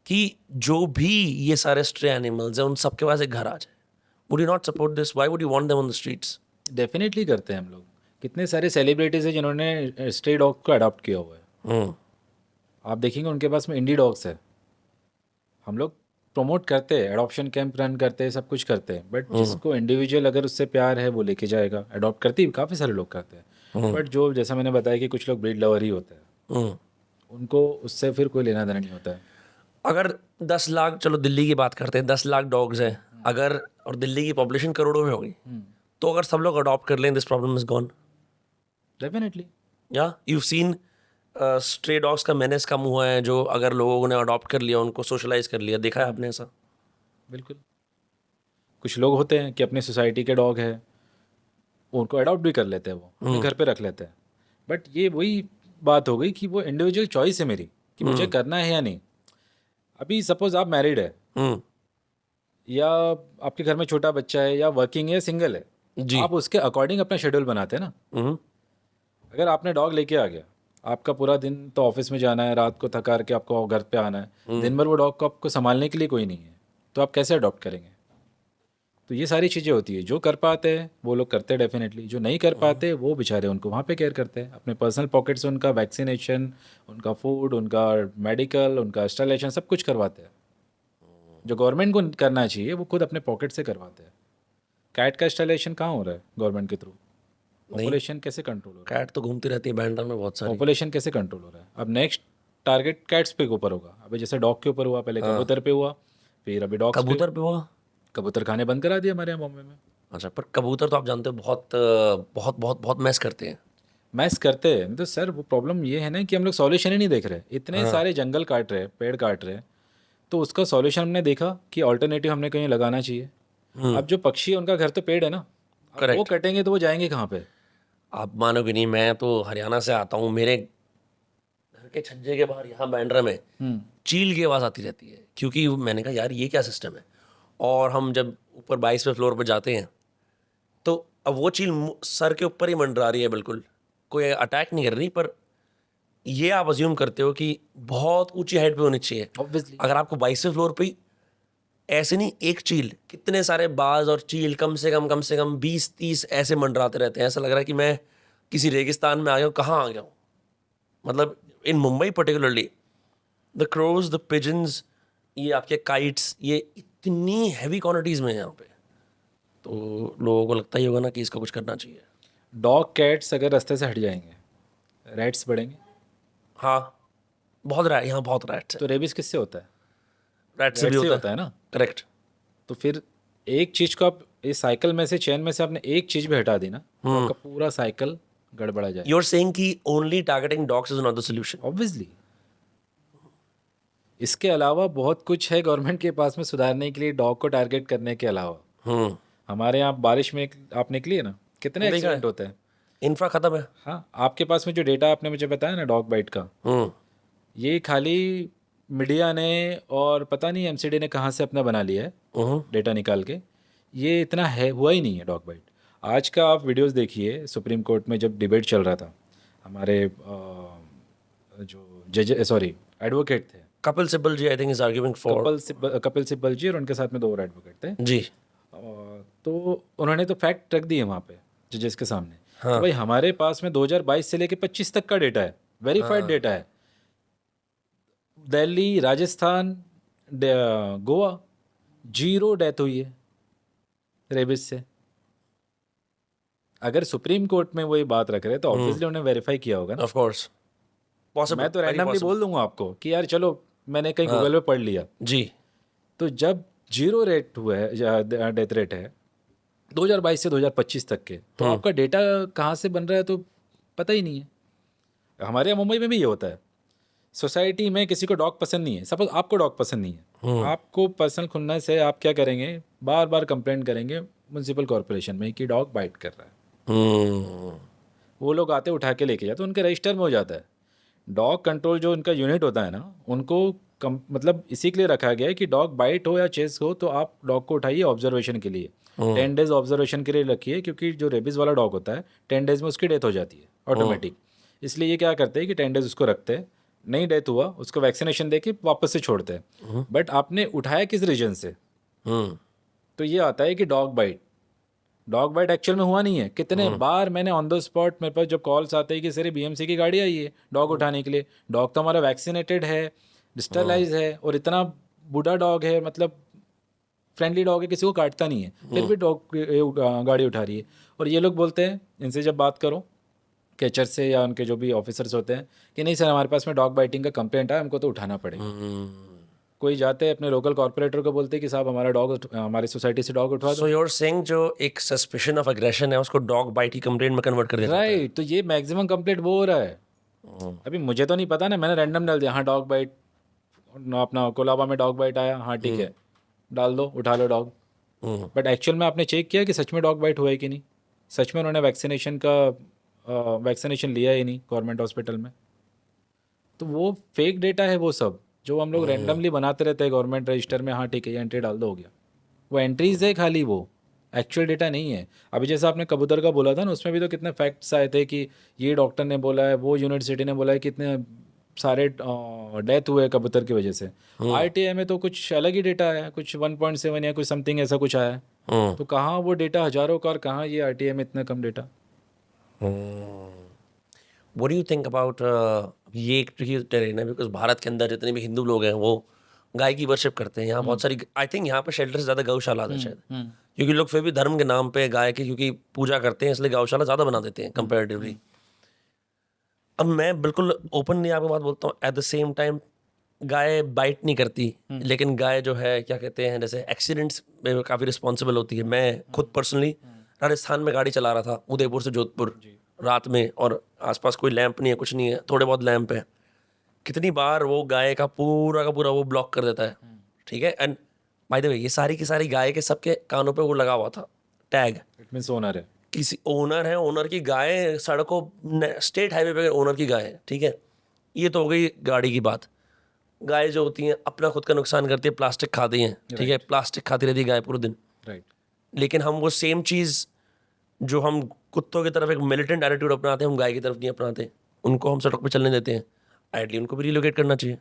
कि जो भी ये सारे स्ट्रे एनिमल्स हैं उन सबके पास एक घर आ जाए? Would you not support this? Why would you want them on the streets? Definitely करते हैं हम लोग। कितने सारे सेलिब्रिटीज़ हैं जिन्होंने स्ट्रे डॉग को अडॉप्ट किया हुआ है। आप देखेंगे उनके पास में इंडी डॉग्स है। हम लोग प्रमोट करते हैं, एडॉप्शन कैंप रन करते हैं, सब कुछ करते हैं, बट जिसको इंडिविजुअल अगर उससे प्यार है वो लेके जाएगा। अडॉप्ट करते ही काफ़ी सारे लोग करते हैं, बट जो जैसा मैंने बताया कि कुछ लोग ब्रीड लवर ही होते हैं, उनको उससे फिर कोई लेना देना नहीं होता है। अगर 10 लाख, चलो दिल्ली की बात करते हैं, 10 लाख डॉग्स हैं अगर, और दिल्ली की पॉपुलेशन करोड़ों में होगी, तो अगर सब लोग अडॉप्ट कर लें, this problem is gone. Definitely. या यू सीन स्ट्रे डॉग्स का मेनेस कम हुआ है, जो अगर लोगों ने अडॉप्ट कर लिया, उनको सोशलाइज कर लिया, देखा है आपने ऐसा? बिल्कुल। कुछ लोग होते हैं कि अपनी सोसाइटी के डॉग है, उनको अडॉप्ट भी कर लेते हैं, वो अपने घर पे रख लेते हैं, बट ये वही बात हो गई कि वो इंडिविजुअल चॉइस है मेरी कि मुझे करना है या नहीं। अभी सपोज आप मैरिड है, या आपके घर में छोटा बच्चा है, या वर्किंग है, सिंगल है, आप उसके अकॉर्डिंग अपना शेड्यूल बनाते हैं ना। अगर आपने डॉग लेके आ गया, आपका पूरा दिन तो ऑफिस में जाना है, रात को थका के आपको घर पे आना है, दिन भर वो डॉग को आपको संभालने के लिए कोई नहीं है, तो आप कैसे अडॉप्ट करेंगे? तो ये सारी चीज़ें होती है। जो कर पाते हैं वो लोग करते हैं डेफिनेटली, जो नहीं कर पाते वो बेचारे उनको वहाँ पे केयर करते हैं, अपने पर्सनल पॉकेट से उनका वैक्सीनेशन, उनका फूड, उनका मेडिकल, उनका इंस्टॉलेशन सब कुछ करवाते हैं। जो गवर्नमेंट को करना चाहिए वो खुद अपने पॉकेट से करवाते हैं। कैट का इंस्टॉलेशन कहाँ हो रहा है गवर्नमेंट के थ्रू? पॉपुलेशन कैसे कंट्रोल हो रहा है? कैट तो घूमती रहती है बैंड्रा में बहुत सारी। पॉपुलेशन कैसे कंट्रोल हो रहा है? अब नेक्स्ट टारगेट कैट्स पे ऊपर होगा। अभी जैसे डॉग के ऊपर हुआ, पहले कबूतर पे हुआ, फिर अभी डॉग कबूतर पे हुआ। कबूतर खाने बंद करा दिया हमारे यहाँ बॉम्बे में। अच्छा, पर कबूतर तो आप जानते हो बहुत बहुत बहुत बहुत मैस करते हैं। मैस करते हैं तो सर, वो प्रॉब्लम ये है ना कि हम लोग सॉल्यूशन ही नहीं देख रहे। इतने सारे जंगल काट रहे हैं, पेड़ काट रहे हैं, तो उसका सॉल्यूशन हमने देखा कि ऑल्टरनेटिव हमने कहीं लगाना चाहिए। अब जो पक्षी है उनका घर तो पेड़ है ना, अब वो कटेंगे तो वो जाएंगे कहाँ पे? आप मानोगे नहीं, मैं तो हरियाणा से आता हूँ, मेरे घर के छज्जे के बाहर यहाँ बैंड्रा में चील की आवाज़ आती रहती है, क्योंकि मैंने कहा यार ये क्या सिस्टम है। और हम जब ऊपर 22वें फ्लोर पर जाते हैं तो अब वो चील सर के ऊपर ही मंडरा रही है, बिल्कुल कोई अटैक नहीं कर रही, पर ये आप अज्यूम करते हो कि बहुत ऊंची हाइट पे होनी चाहिए। Obviously. अगर आपको 22वें फ्लोर पे ही ऐसे नहीं, एक चील, कितने सारे बाज और चील कम से कम 20-30 ऐसे मंडराते रहते हैं। ऐसा लग रहा है कि मैं किसी रेगिस्तान में आ गया हूँ, कहाँ आ गया हूँ। मतलब in Mumbai particularly the crows, the pigeons, ये आपके काइट्स, ये इतनी हैवी क्वांटिटीज़ में है यहाँ पे, तो लोगों को लगता ही होगा ना कि इसका कुछ करना चाहिए। डॉग कैट्स अगर रास्ते से हट जाएंगे, रैट्स बढ़ेंगे। हाँ, बहुत रैट, यहाँ बहुत रैट्स है। तो रेबिस किससे होता है? रैट से भी होता है ना। करेक्ट। तो फिर एक चीज़ को आप इस साइकिल में से, चेन में से आपने एक चीज़ भी हटा दी ना, तो आपका पूरा साइकिल गड़बड़ा जाए। यू आर सेइंग कि only targeting dogs is not the solution. Obviously इसके अलावा बहुत कुछ है गवर्नमेंट के पास में सुधारने के लिए, डॉग को टारगेट करने के अलावा। हमारे यहाँ बारिश में आप निकली है ना, कितने एक्सीडेंट होते हैं। इंफ्रा खत्म है। हाँ, आपके पास में जो डेटा आपने मुझे बताया ना डॉग बाइट का, ये खाली मीडिया ने और पता नहीं एमसीडी ने कहाँ से अपना बना लिया है डेटा निकाल के। ये इतना है हुआ ही नहीं है डॉग बाइट। आज का आप वीडियोस देखिए, सुप्रीम कोर्ट में जब डिबेट चल रहा था, हमारे जो जज, सॉरी एडवोकेट थे, Kapil Sibal ji I think is arguing for, Kapil Sibal ji, और उनके साथ में 2 और एडवोकेट थे जी। तो उन्होंने तो फैक्ट रख दिए वहाँ पे जजेस के सामने। तो भाई हमारे पास में 2022 से लेके 25 तक का डेटा है, वेरीफाइड डेटा है। दिल्ली, राजस्थान, गोवा 0 डेथ हुई है रेबिस से। अगर सुप्रीम कोर्ट में वही बात रख रहे हैं तो ऑब्वियसली उन्होंने वेरीफाई किया होगा ना। Of course possible. मैं तो रैंडमली बोल दूंगा आपको कि यार चलो मैंने कहीं गूगल पे पढ़ लिया जी। तो जब जीरो रेट हुआ है, डेथ रेट है 2022 से 2025 तक के, तो आपका डेटा कहाँ से बन रहा है तो पता ही नहीं है। हमारे यहाँ मुंबई में भी ये होता है, सोसाइटी में किसी को डॉग पसंद नहीं है, सपोज आपको डॉग पसंद नहीं है, आपको पर्सनल खुलने से आप क्या करेंगे, बार बार कंप्लेंट करेंगे म्यूनसिपल कॉर्पोरेशन में कि डॉग बाइट कर रहा है। वो लोग आते उठा के लेके जाते, उनके रजिस्टर में हो जाता है। डॉग कंट्रोल जो उनका यूनिट होता है ना, उनको मतलब इसी के लिए रखा गया है कि डॉग बाइट हो या चेस हो तो आप डॉग को उठाइए ऑब्जर्वेशन के लिए, 10 डेज ऑब्जर्वेशन के लिए रखिए, क्योंकि जो रेबीज वाला डॉग होता है 10 डेज में उसकी डेथ हो जाती है ऑटोमेटिक। इसलिए ये क्या करते हैं कि 10 डेज उसको रखते हैं, नहीं डेथ हुआ उसको वैक्सीनेशन दे के वापस से छोड़ते हैं। बट आपने उठाया किस रीजन से, तो ये आता है कि डॉग बाइट एक्चुअल में हुआ नहीं है। कितने बार मैंने ऑन द स्पॉट, मेरे पास जब कॉल्स आते हैं कि सर बीएमसी की गाड़ी आई है डॉग उठाने के लिए, डॉग तो हमारा वैक्सीनेटेड है, डिस्टरलाइज है और इतना बूढ़ा डॉग है, मतलब फ्रेंडली डॉग है, किसी को काटता नहीं है, फिर भी डॉग गाड़ी उठा रही है। और ये लोग बोलते हैं, इनसे जब बात करो कैचर से या उनके जो भी ऑफिसर्स होते हैं, कि नहीं सर हमारे पास में डॉग बाइटिंग का कंप्लेंट आया, हमको तो उठाना पड़ेगा। कोई जाते हैं अपने लोकल कॉर्पोरेटर को बोलते हैं कि साहब हमारा डॉग, हमारी सोसाइटी से डॉग उठवा दो। सो यू आर सेइंग जो एक सस्पिशन ऑफ एग्रेशन है उसको डॉग बाइट की कंप्लेंट में कन्वर्ट कर देता है। राइट, तो ये मैक्सिमम कंप्लेंट वो हो रहा है। अभी मुझे तो नहीं पता ना, मैंने रैंडम डाल दिया हाँ डॉग बाइट, अपना कोलाबा में डॉग बाइट आया, हाँ ठीक है डाल दो, उठा लो डॉग। बट एक्चुअल में आपने चेक किया कि सच में डॉग बाइट हुआ है कि नहीं, सच में उन्होंने वैक्सीनेशन लिया ही नहीं गवर्नमेंट हॉस्पिटल में। तो वो फेक डेटा है वो सब, जो हम लोग रैंडमली बनाते रहते हैं गवर्नमेंट रजिस्टर में, हाँ ठीक है ये एंट्री डाल दो हो गया। वो एंट्रीज है खाली, वो एक्चुअल डेटा नहीं है। अभी जैसा आपने कबूतर का बोला था ना, उसमें भी तो कितने फैक्ट्स आए थे कि ये डॉक्टर ने बोला है, वो यूनिवर्सिटी ने बोला है, कितने सारे डेथ हुए कबूतर की वजह से। आरटीआई में तो कुछ अलग ही डेटा है, कुछ 1.7 या कुछ समथिंग ऐसा कुछ आया है। तो कहाँ वो डेटा हजारों का और कहाँ ये आरटीआई में इतना कम data. What do you think about ये एक ट्रिकी टेरेन है, बिकॉज भारत के अंदर जितने भी हिंदू लोग हैं वो गाय की वर्शिप करते हैं। यहाँ बहुत सारी, आई थिंक यहाँ पे शेल्टर से ज़्यादा गौशाला है शायद, क्योंकि लोग फिर भी धर्म के नाम पे गाय की क्योंकि पूजा करते हैं, इसलिए गौशाला ज़्यादा बना देते हैं कंपेरेटिवली। अब मैं बिल्कुल ओपनली आपको बात बोलता हूँ, एट द सेम टाइम गाय बाइट नहीं करती, लेकिन गाय जो है क्या कहते हैं, जैसे एक्सीडेंट्स में काफ़ी रिस्पॉन्सिबल होती है। मैं खुद पर्सनली राजस्थान में गाड़ी चला रहा था, उदयपुर से जोधपुर रात में, और आसपास कोई लैंप नहीं है, कुछ नहीं है, थोड़े बहुत लैंप है। कितनी बार वो गाय का पूरा वो ब्लॉक कर देता है, ठीक है। एंड बाय द वे ये सारी की सारी गाय के सबके कानों पे वो लगा हुआ था टैग, इट मीन्स ओनर है, किसी ओनर है, ओनर की गाय सड़कों स्टेट हाईवे पे ओनर की गाय है, ठीक है। ये तो हो गई गाड़ी की बात। गाय जो होती हैं अपना खुद का नुकसान करती है, प्लास्टिक खाती हैं, ठीक है, प्लास्टिक खाती रहती है गाय पूरे दिन, राइट। लेकिन हम वो सेम चीज़ जो हम कुत्तों की तरफ एक मिलिटेंट एटीट्यूड अपनाते हैं, हम गाय की तरफ नहीं अपनाते, उनको हम सड़क पे चलने देते हैं। आइडली उनको भी रिलोकेट करना चाहिए।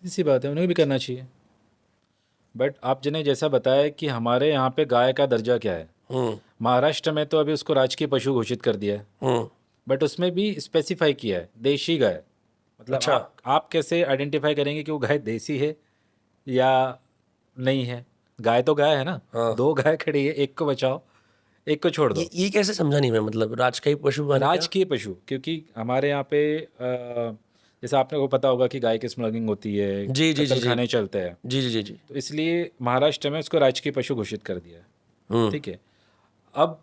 इसी बात है, उन्हें भी करना चाहिए। बट आप जिन्हें जैसा बताया कि हमारे यहाँ पे गाय का दर्जा क्या है, महाराष्ट्र में तो अभी उसको राजकीय पशु घोषित कर दिया है, बट उसमें भी स्पेसिफाई किया है देशी गाय। मतलब अच्छा। आप कैसे आइडेंटिफाई करेंगे कि वो गाय देसी है या नहीं है? गाय तो गाय है ना, दो गाय खड़ी है, एक को बचाओ एक को छोड़ दो। ये कैसे समझा नहीं मैं, मतलब राजकीय पशु माने क्या? राजकीय पशु, क्योंकि हमारे यहाँ पे जैसे आपने को पता होगा कि गाय की स्मगलिंग होती है, जी जी जी खाने चलते हैं, जी जी जी जी। तो इसलिए महाराष्ट्र में उसको राजकीय पशु घोषित कर दिया है, ठीक है। अब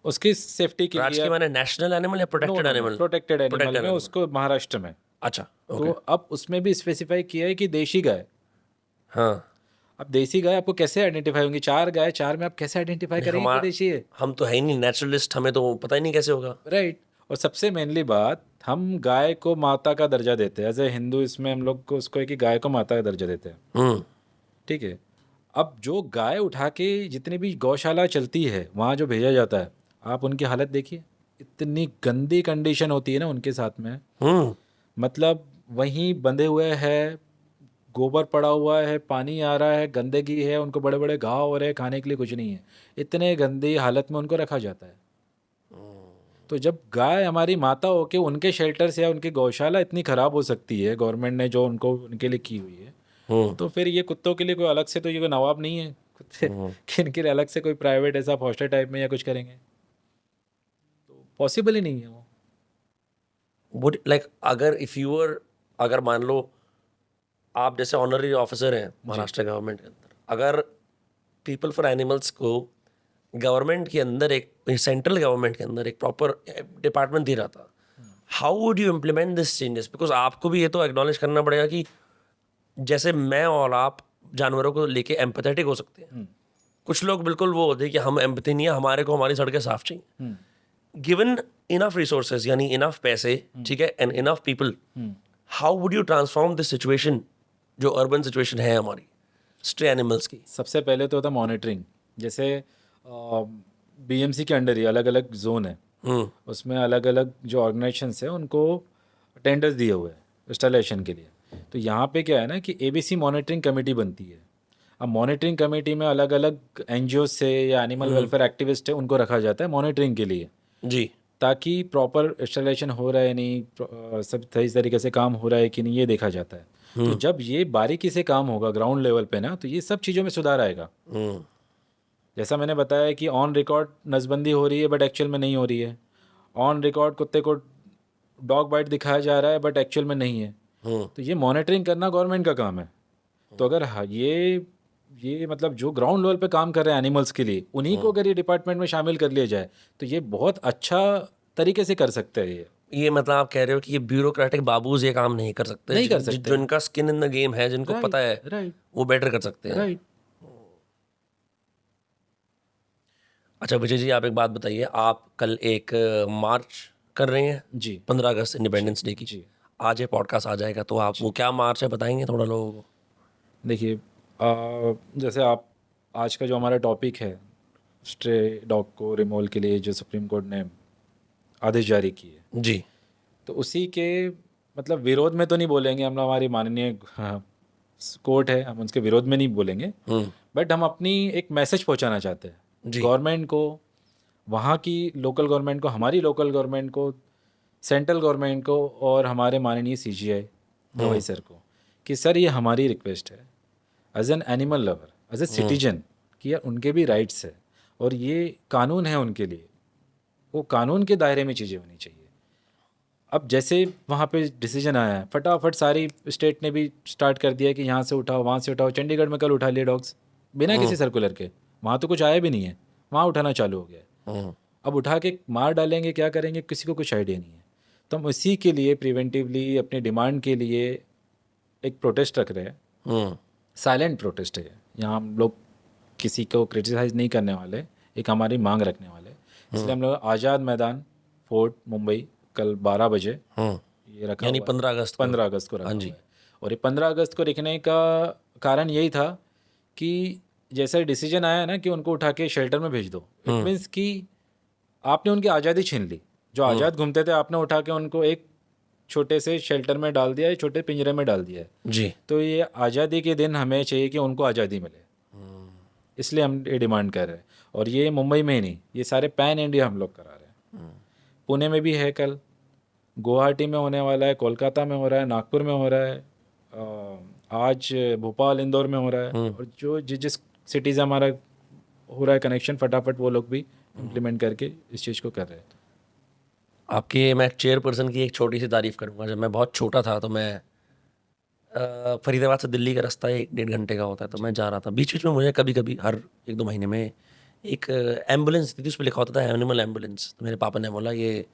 उसकी सेफ्टी के लिए राजकीय माने नेशनल एनिमल या प्रोटेक्टेड एनिमल? प्रोटेक्टेड एनिमल में उसको महाराष्ट्र में। अच्छा, तो अब उसमें भी स्पेसिफाई किया है कि देशी गाय। हाँ। अब देसी गाय आपको कैसे आइडेंटिफाई होंगी? चार गाय, चार में आप कैसे आइडेंटिफाई करेंगे कि देशी है? हम तो है ही नहीं नेचुरलिस्ट, हमें तो पता ही नहीं कैसे होगा। राइट। और सबसे मेनली बात, हम गाय को माता का दर्जा देते हैं एज ए हिंदू, इसमें हम लोग को उसको है कि गाय को माता का दर्जा देते हैं, ठीक है। अब जो गाय उठा के जितनी भी गौशाला चलती है वहाँ जो भेजा जाता है, आप उनकी हालत देखिए, इतनी गंदी कंडीशन होती है ना उनके साथ में। मतलब वहीं बंधे हुए हैं, गोबर पड़ा हुआ है, पानी आ रहा है, गंदगी है, उनको बड़े बड़े घाव हो रहे हैं, खाने के लिए कुछ नहीं है, इतने गंदी हालत में उनको रखा जाता है। तो जब गाय हमारी माता हो के उनके शेल्टर से या उनकी गौशाला इतनी ख़राब हो सकती है गवर्नमेंट ने जो उनको उनके लिए की हुई है, तो फिर ये कुत्तों के लिए कोई अलग से तो ये कोई नवाब नहीं है कुत्ते कि इनके लिए अलग से कोई प्राइवेट ऐसा फॉस्टर टाइप में या कुछ करेंगे, तो पॉसिबल ही नहीं है वो। वुड लाइक अगर मान लो आप जैसे ऑनररी ऑफिसर हैं महाराष्ट्र गवर्नमेंट के अंदर, अगर पीपल फॉर एनिमल्स को गवर्नमेंट के अंदर एक सेंट्रल गवर्नमेंट के अंदर एक प्रॉपर डिपार्टमेंट दे रहा था, how would you implement this changes? Because आपको भी ये तो एक्नॉलेज करना पड़ेगा कि जैसे मैं और आप जानवरों को लेके एम्पैथेटिक हो सकते हैं, कुछ लोग बिल्कुल वो होते हैं कि हम एम्पैथी नहीं है, हमारे को हमारी सड़कें साफ चाहिए. गिवन इनफ रिसोर्सेज यानी इनफ पैसे, ठीक है, and enough people, how would you transform this situation जो अर्बन सिचुएशन है हमारी स्ट्रे एनिमल्स की? सबसे पहले तो होता मॉनिटरिंग. जैसे बीएमसी के अंडर ही अलग अलग जोन है, उसमें अलग अलग जो ऑर्गेनाइजेशंस है उनको टेंडर्स दिए हुए हैं इंस्टॉलेशन के लिए. तो यहाँ पे क्या है ना कि एबीसी मॉनिटरिंग कमेटी बनती है. अब मॉनिटरिंग कमेटी में अलग अलग एनजीओ से या एनिमल वेलफेयर एक्टिविस्ट है उनको रखा जाता है मॉनिटरिंग के लिए जी, ताकि प्रॉपर इंस्टॉलेशन हो रहा है नहीं, सब सही तरीके से काम हो रहा है कि नहीं, ये देखा जाता है. तो जब ये बारीकी से काम होगा ग्राउंड लेवल पे ना, तो ये सब चीज़ों में सुधार आएगा. जैसा मैंने बताया कि ऑन रिकॉर्ड नसबंदी हो रही है बट एक्चुअल में नहीं हो रही है. ऑन रिकॉर्ड कुत्ते को डॉग बाइट दिखाया जा रहा है बट एक्चुअल में नहीं है. तो ये मॉनिटरिंग करना गवर्नमेंट का काम है. तो अगर ये मतलब जो ग्राउंड लेवल पे काम कर रहे हैं एनिमल्स के लिए, उन्हीं को अगर ये डिपार्टमेंट में शामिल कर लिया जाए तो ये बहुत अच्छा तरीके से कर सकते हैं. ये मतलब आप कह रहे हो कि ये ब्यूरोक्रेटिक बाबूज ये काम नहीं कर सकते, नहीं कर सकते. जो इनका स्किन इन द गेम है, जिनको पता है, राइट, वो बेटर कर सकते हैं. राइट. अच्छा विजय जी, आप एक बात बताइए, आप कल एक मार्च कर रहे हैं जी 15 अगस्त इंडिपेंडेंस डे की. जी. आज ये पॉडकास्ट आ जाएगा तो आप वो क्या मार्च है बताएंगे थोड़ा लोगों को? देखिए, जैसे आप आज का जो हमारा टॉपिक है स्ट्रे डॉग को रिमूवल के लिए जो सुप्रीम कोर्ट ने आदेश जारी किए जी, तो उसी के मतलब विरोध में तो नहीं बोलेंगे हम. हमारी माननीय कोर्ट है, हम उसके विरोध में नहीं बोलेंगे, बट हम अपनी एक मैसेज पहुंचाना चाहते हैं गवर्नमेंट को, वहाँ की लोकल गवर्नमेंट को, हमारी लोकल गवर्नमेंट को, सेंट्रल गवर्नमेंट को और हमारे माननीय सीजीआई गवाई सर को कि सर ये हमारी रिक्वेस्ट है as an animal lover, as a citizen, कि यार उनके भी राइट्स है और ये कानून है उनके लिए, वो कानून के दायरे में चीज़ें होनी चाहिए. अब जैसे वहाँ पे डिसीजन आया है, फटाफट सारी स्टेट ने भी स्टार्ट कर दिया कि यहाँ से उठाओ, वहाँ से उठाओ. चंडीगढ़ में कल उठा लिए डॉग्स बिना किसी सर्कुलर के, वहाँ तो कुछ आया भी नहीं है, वहाँ उठाना चालू हो गया. अब उठा के मार डालेंगे, क्या करेंगे, किसी को कुछ आइडिया नहीं है. तो हम इसी के लिए प्रिवेंटिवली अपनी डिमांड के लिए एक प्रोटेस्ट रख रहे हैं. साइलेंट प्रोटेस्ट है, यहाँ हम लोग किसी को क्रिटिसाइज नहीं करने वाले, एक हमारी मांग रखने वाले. इसलिए हम लोग आज़ाद मैदान फोर्ट मुंबई कल 12 बजे ये रखा, यानी 15 अगस्त 15 अगस्त को रखा हुआ है. और ये 15 अगस्त को रखने का कारण यही था कि जैसा डिसीजन आया ना कि उनको उठा के शेल्टर में भेज दो, इट मीन्स कि आपने उनकी आज़ादी छीन ली. जो आज़ाद घूमते थे आपने उठा के उनको एक छोटे से शेल्टर में डाल दिया है, छोटे पिंजरे में डाल दिया है जी. तो ये आज़ादी के दिन हमें चाहिए कि उनको आज़ादी मिले, इसलिए हम ये डिमांड कर रहे हैं. और ये मुंबई में ही नहीं, ये सारे पैन इंडिया हम लोग करा रहे हैं. पुणे में भी है कल, गुवाहाटी में होने वाला है, कोलकाता में हो रहा है, नागपुर में हो रहा है, आज भोपाल इंदौर में हो रहा है. और जो जिस सिटीज़ हमारा हो रहा है कनेक्शन, फटाफट वो लोग भी इम्प्लीमेंट करके इस चीज़ को कर रहे हैं. आपके मैं चेयरपर्सन की एक छोटी सी तारीफ़ करूँगा. जब मैं बहुत छोटा था तो मैं फरीदाबाद से दिल्ली का रास्ता 1-1.5 घंटे का होता है, तो मैं जा रहा था. बीच बीच में मुझे कभी कभी हर 1-2 महीने में एक एम्बुलेंस थी, उस पर लिखा होता था एनिमल एम्बुलेंस. तो मेरे पापा ने बोला ये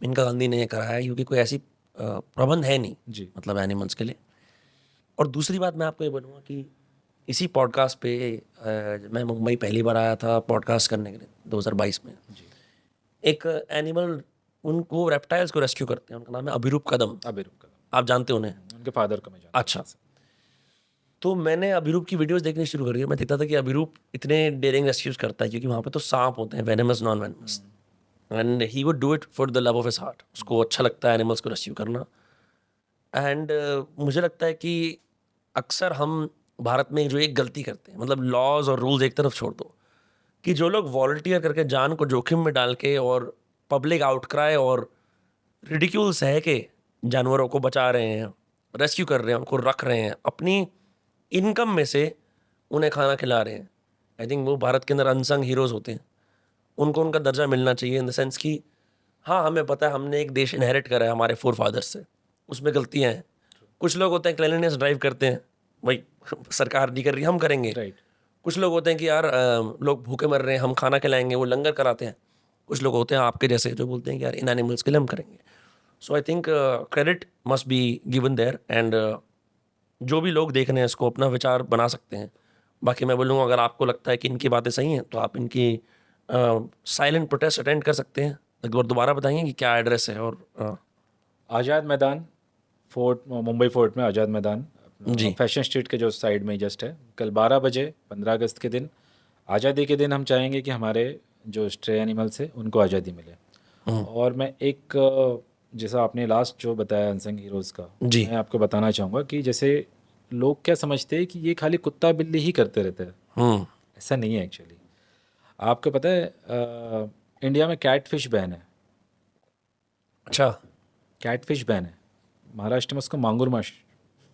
इनका गांधी ने कराया है क्योंकि कोई ऐसी प्रबंध है नहीं जी. मतलब एनिमल्स के लिए. और दूसरी बात मैं आपको ये बोलूँगा कि इसी पॉडकास्ट पे मैं मुंबई पहली बार आया था पॉडकास्ट करने के लिए 2022 में. एक एनिमल, उनको रेप्टाइल्स को रेस्क्यू करते हैं, उनका नाम है अभिरूप कदम. आप जानते हो उन्हें? उनके फादर को मैं जानता हूं. अच्छा. तो मैंने अभिरूप की वीडियोस देखनी शुरू कर दी. मैं देखता था कि अभिरूप इतने डेयरिंग रेस्क्यूज करता है क्योंकि वहाँ पे तो सांप होते हैं, venomous non venomous, and he would do it for the love of his heart. उसको अच्छा लगता है एनिमल्स को रेस्क्यू करना. एंड मुझे लगता है कि अक्सर हम भारत में जो एक गलती करते हैं, मतलब लॉज और रूल्स एक तरफ छोड़ दो, कि जो लोग वॉलंटियर करके जान को जोखिम में डाल के और पब्लिक आउटक्राई और रिडिक्यूल सह के जानवरों को बचा रहे हैं, रेस्क्यू कर रहे हैं, उनको रख रहे हैं, अपनी इनकम में से उन्हें खाना खिला रहे हैं, आई थिंक वो भारत के अंदर अनसंग हीरोज़ होते हैं. उनको उनका दर्जा मिलना चाहिए इन द सेंस कि हाँ, हमें पता है हमने एक देश इनहेरिट करा है हमारे फोर फादर्स से, उसमें गलतियाँ हैं. कुछ लोग होते हैं क्लीनलीनेस ड्राइव करते हैं, भाई सरकार नहीं कर रही हम करेंगे. राइट. कुछ लोग होते हैं कि यार लोग भूखे मर रहे हैं, हम खाना खिलाएंगे, वो लंगर कराते हैं। कुछ लोग होते हैं आपके जैसे जो बोलते हैं कि यार इन एनिमल्स के लिए हम करेंगे। So I think credit must be given there, and जो भी लोग देख रहे हैं इसको अपना विचार बना सकते हैं। बाकी मैं बोलूँगा अगर आपको लगता है कि इनकी बातें सही हैं तो आप इनकी साइलेंट प्रोटेस्ट अटेंड कर सकते हैं। एक बार दोबारा बताएंगे कि क्या एड्रेस है और आज़ाद मैदान, फोर्ट, मुंबई फोर्ट में आज़ाद मैदान, जी। फैशन स्ट्रीट के जो साइड में जस्ट है। कल 12 बजे 15 अगस्त के दिन, आज़ादी के दिन, हम चाहेंगे कि हमारे जो स्ट्रे एनिमल्स है उनको आज़ादी मिले। और मैं एक जैसा आपने लास्ट जो बताया अनसंग हीरोज़ का, जी। मैं आपको बताना चाहूँगा कि जैसे लोग क्या समझते हैं कि ये खाली कुत्ता बिल्ली ही करते रहते हैं। ऐसा नहीं है एक्चुअली। आपको पता है इंडिया में कैट फिश बैन है। अच्छा। कैट फिश बैन है। महाराष्ट्र में उसको मांगुर माश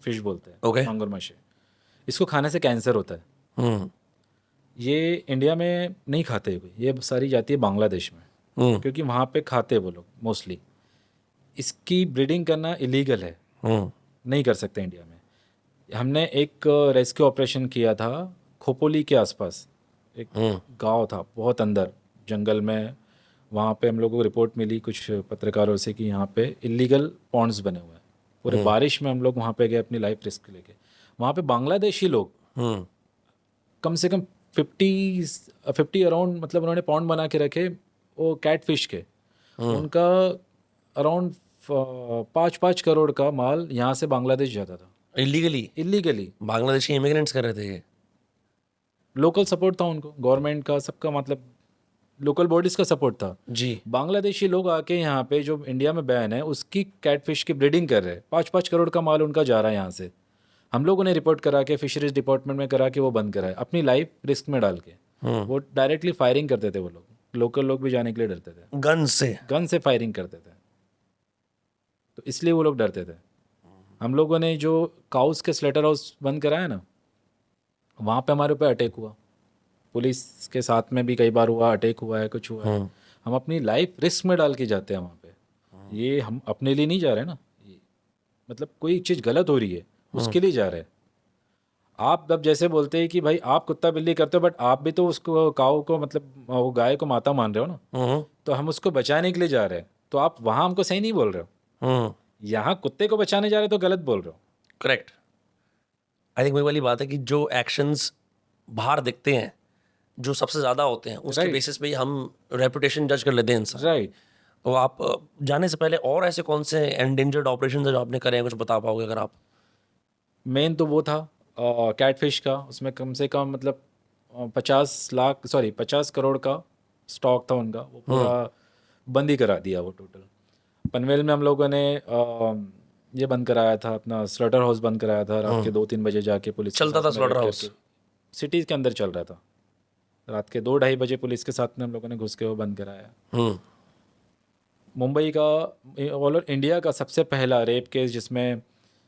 फिश बोलते हैं। Okay. मांगुर माशे, इसको खाने से कैंसर होता है। हम्म। ये इंडिया में नहीं खाते कोई, ये सारी जाती है बांग्लादेश में, क्योंकि वहाँ पे खाते हैं वो लोग मोस्टली। इसकी ब्रीडिंग करना इलीगल है, नहीं कर सकते इंडिया में। हमने एक रेस्क्यू ऑपरेशन किया था खोपोली के आसपास, एक गांव था बहुत अंदर जंगल में। वहाँ पे हम लोगों को रिपोर्ट मिली कुछ पत्रकारों से कि यहाँ पे इलीगल पॉन्ड्स बने हुए हैं। पूरे बारिश में हम लोग वहाँ पे गए अपनी लाइफ रिस्क लेके। वहाँ पे बांग्लादेशी लोग कम से कम 50 अराउंड, मतलब उन्होंने पॉन्ड बना के रखे वो कैट फिश के। उनका अराउंड 5-5 करोड़ का माल यहाँ से बांग्लादेश जाता था इलीगली। बांग्लादेशी इमिग्रेंट्स कर रहे थे ये। लोकल सपोर्ट था उनको, गवर्नमेंट का, सबका, मतलब लोकल बॉडीज का सपोर्ट था जी। बांग्लादेशी लोग आके यहाँ पे जो इंडिया में बैन है उसकी कैटफिश की ब्रीडिंग कर रहे हैं। 5-5 करोड़ का माल उनका जा रहा है यहाँ से। हम लोगों ने रिपोर्ट करा के फिशरीज डिपार्टमेंट में करा के वो बंद कराए, अपनी लाइफ रिस्क में डाल के। वो डायरेक्टली फायरिंग करते थे वो लोग, लोकल लोग भी जाने के लिए डरते थे। गन से फायरिंग करते थे, तो इसलिए वो लोग डरते थे। हम लोगों ने जो काउस के स्लेटर हाउस बंद कराया ना, वहाँ पे हमारे ऊपर अटैक हुआ। पुलिस के साथ में भी कई बार हुआ, अटैक हुआ है, कुछ हुआ है। हम अपनी लाइफ रिस्क में डाल के जाते हैं वहाँ पे। ये हम अपने लिए नहीं जा रहे ना, मतलब कोई चीज़ गलत हो रही है उसके लिए जा रहे हैं। आप अब जैसे बोलते हैं कि भाई आप कुत्ता बिल्ली करते हो, बट आप भी तो उसको काऊ को, मतलब वो गाय को माता मान रहे हो ना, तो हम उसको बचाने के लिए जा रहे हैं। तो आप वहाँ हमको सही नहीं बोल रहे हो, यहाँ कुत्ते को बचाने जा रहे हो तो गलत बोल रहे हो। करेक्ट। आई थिंक वही वाली बात है कि जो एक्शंस बाहर दिखते हैं जो सबसे ज़्यादा होते हैं उसके बेसिस पे ही हम रेपुटेशन जज कर लेते हैं इंसान। राइट। तो आप जाने से पहले और ऐसे कौन से एंडेंजर्ड ऑपरेशन जो आपने करे हैं कुछ बता पाओगे अगर आप? मेन तो वो था कैटफिश का। उसमें कम से कम मतलब 50 करोड़ का स्टॉक था उनका, वो पूरा बंद ही करा दिया वो टोटल। पनवेल में हम लोगों ने ये बंद कराया था, अपना स्लॉटर हाउस बंद कराया था। रात के 2-3 बजे जाके पुलिस चलता था स्लॉटर हाउस, सिटीज़ के अंदर चल रहा था। रात के 2-2:30 बजे पुलिस के साथ में हम लोगों ने घुस के वो बंद कराया। मुंबई का, ऑल ओवर इंडिया का सबसे पहला रेप केस जिसमें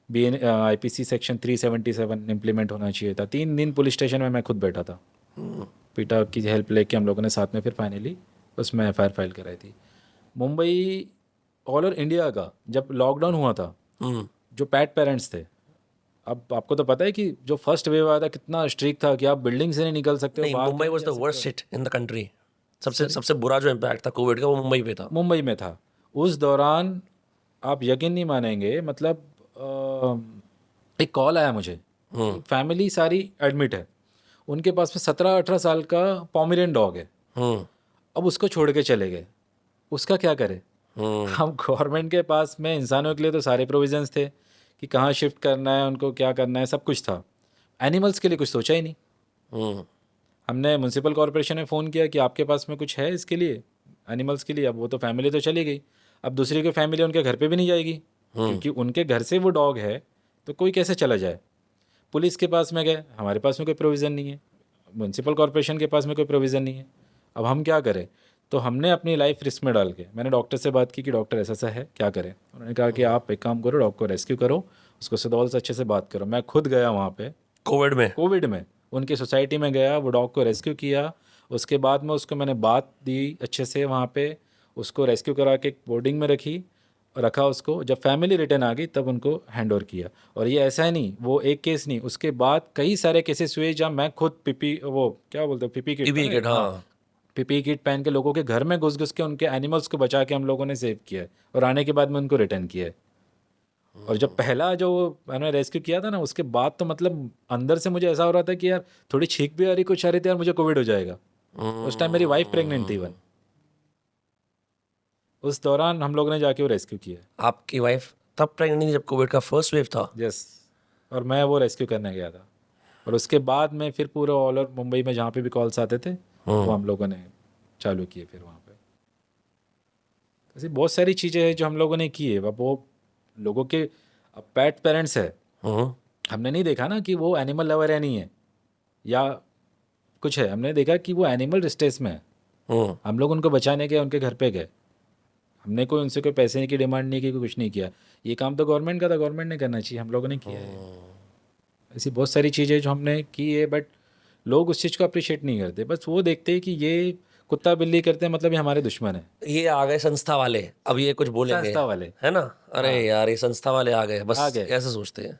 IPC सेक्शन 377 इम्प्लीमेंट होना चाहिए था। 3 दिन पुलिस स्टेशन में मैं खुद बैठा था, पीटा की हेल्प लेके हम लोगों ने साथ में फिर फाइनली उसमें FIR फाइल कराई थी। मुंबई, ऑल ओवर इंडिया का, जब लॉकडाउन हुआ था, जो पैट पेरेंट्स थे, अब आपको तो पता है कि जो फर्स्ट वेव आया था कितना स्ट्रिक्ट था कि आप बिल्डिंग से नहीं निकल सकते हो। Mumbai was the worst hit in the country. सबसे बुरा जो इम्पैक्ट था कोविड का वो मुंबई पे था। मुंबई में था उस दौरान। आप यकीन नहीं मानेंगे, मतलब एक कॉल आया मुझे, फैमिली सारी एडमिट है, उनके पास में 17-18 साल का पॉमेरियन डॉग है। अब उसको छोड़ के चले गए, उसका क्या करे? हम गवर्नमेंट के पास में इंसानों के लिए तो सारे प्रोविजंस थे कि कहाँ शिफ्ट करना है, उनको क्या करना है, सब कुछ था। एनिमल्स के लिए कुछ सोचा ही नहीं। हमने म्यूनसिपल कॉर्पोरेशन में फ़ोन किया कि आपके पास में कुछ है इसके लिए, एनिमल्स के लिए। अब वो तो फैमिली तो चली गई, अब दूसरी की फैमिली उनके घर पे भी नहीं जाएगी, क्योंकि उनके घर से वो डॉग है, तो कोई कैसे चला जाए। पुलिस के पास में गए, हमारे पास में कोई प्रोविज़न नहीं है, म्यूनसिपल कॉर्पोरेशन के पास में कोई प्रोविज़न नहीं है। अब हम क्या करें? तो हमने अपनी लाइफ रिस्क में डाल के, मैंने डॉक्टर से बात की कि डॉक्टर ऐसा ऐसा है, क्या करें? उन्होंने कहा कि आप एक काम करो, डॉग को रेस्क्यू करो, उसको सुडौल से अच्छे से बात करो। मैं खुद गया वहाँ पे कोविड में उनकी सोसाइटी में गया, वो डॉग को रेस्क्यू किया। उसके बाद में उसको मैंने बात दी अच्छे से, वहाँ पे उसको रेस्क्यू करा के बोर्डिंग में रखी। रखा उसको, जब फैमिली रिटर्न आ गई तब उनको हैंड ओवर किया। और ये ऐसा है नहीं, वो एक केस नहीं, उसके बाद कई सारे केसेस हुए जहाँ मैं खुद पीपी वो क्या बोलते हैं पीपी किट, पीपी किट, हाँ। पीपी किट पहन के लोगों के घर में घुस घुस के उनके एनिमल्स को बचा के हम लोगों ने सेव किया है, और आने के बाद में उनको रिटर्न किया है। और जब पहला जो मैंने रेस्क्यू किया था ना, उसके बाद तो मतलब अंदर से मुझे ऐसा हो रहा था कि यार थोड़ी छींक भी आ रही, कुछ आ रही थी यार, मुझे कोविड हो जाएगा। उस टाइम मेरी वाइफ प्रेग्नेंट थी इवन, उस दौरान हम लोगों ने जाके वो रेस्क्यू किया। आपकी वाइफ तब प्रेग्नेंट थी जब कोविड का फर्स्ट वेव था? यस, और मैं वो रेस्क्यू करने गया था। और उसके बाद में फिर पूरे ऑल ओवर मुंबई में जहाँ पे भी कॉल्स आते थे वो हम लोगों ने चालू किए फिर वहाँ पे। ऐसी बहुत सारी चीज़ें हैं जो हम लोगों ने की है। अब वो लोगों के पेट पेरेंट्स है, हमने नहीं देखा ना कि वो एनिमल लवर है नहीं है या कुछ है, हमने देखा कि वो एनिमल डिस्ट्रेस में है। हम लोग उनको बचाने गए, उनके घर पे गए, हमने कोई उनसे कोई पैसे की डिमांड नहीं की, कोई कुछ नहीं किया। ये काम तो गवर्नमेंट का था, गवर्नमेंट ने करना चाहिए, हम लोगों ने किया है। ऐसी बहुत सारी चीज़ें जो हमने की है, बट लोग उस चीज़ को अप्रिशिएट नहीं करते। बस वो देखते हैं कि ये कुत्ता बिल्ली करते हैं मतलब ये हमारे दुश्मन है, ये आ गए संस्था वाले, अब ये कुछ बोलेंगे, संस्था वाले। है ना? अरे यार, ये संस्था वाले आ गए, बस आ गए। ऐसे सोचते हैं।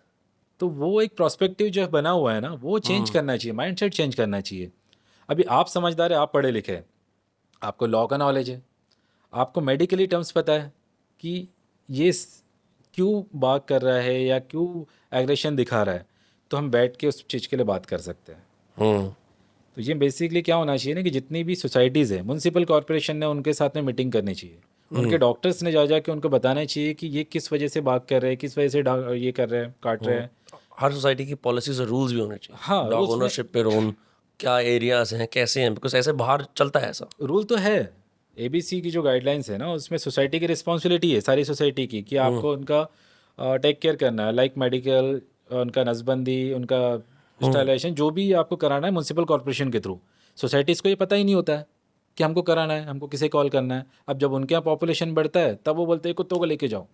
तो वो एक प्रोस्पेक्टिव जो बना हुआ है ना, वो चेंज करना चाहिए, माइंडसेट चेंज करना चाहिए। अभी आप समझदार है, आप पढ़े लिखे हैं, आपको लॉ का नॉलेज है, आपको मेडिकली टर्म्स पता है कि ये क्यों बात कर रहा है या क्यों एग्रेशन दिखा रहा है, तो हम बैठ के उस चीज़ के लिए बात कर सकते हैं। तो ये बेसिकली क्या होना चाहिए ना कि जितनी भी सोसाइटीज़ है, म्यूनसिपल कॉर्पोरेशन ने उनके साथ में मीटिंग करनी चाहिए, उनके डॉक्टर्स ने जा के उनको बताना चाहिए कि ये किस वजह से बात कर रहे हैं, किस वजह से ये कर रहे हैं, काट रहे हैं। हर सोसाइटी की पॉलिसीज और रूल्स भी होने चाहिए। हाँ, डॉग rules में- ओनरशिप पे रोन क्या एरियाज हैं, कैसे हैं, बिकॉज ऐसे बाहर चलता है ऐसा। रूल तो है, एबीसी की जो गाइडलाइंस है ना, उसमें सोसाइटी की रिस्पॉन्सिबिलिटी है, सारी सोसाइटी की, कि आपको उनका टेक केयर करना है, लाइक मेडिकल, उनका नसबंदी, उनका इंस्टॉलेशन, जो भी आपको कराना है म्यूनसिपल कॉर्पोरेशन के थ्रू। सोसाइटीज़ को ये पता ही नहीं होता है कि हमको कराना है, हमको किसे कॉल करना है। अब जब उनके यहाँ पॉपुलेशन बढ़ता है तब वो बोलते हैं कुत्तों को लेके जाओ।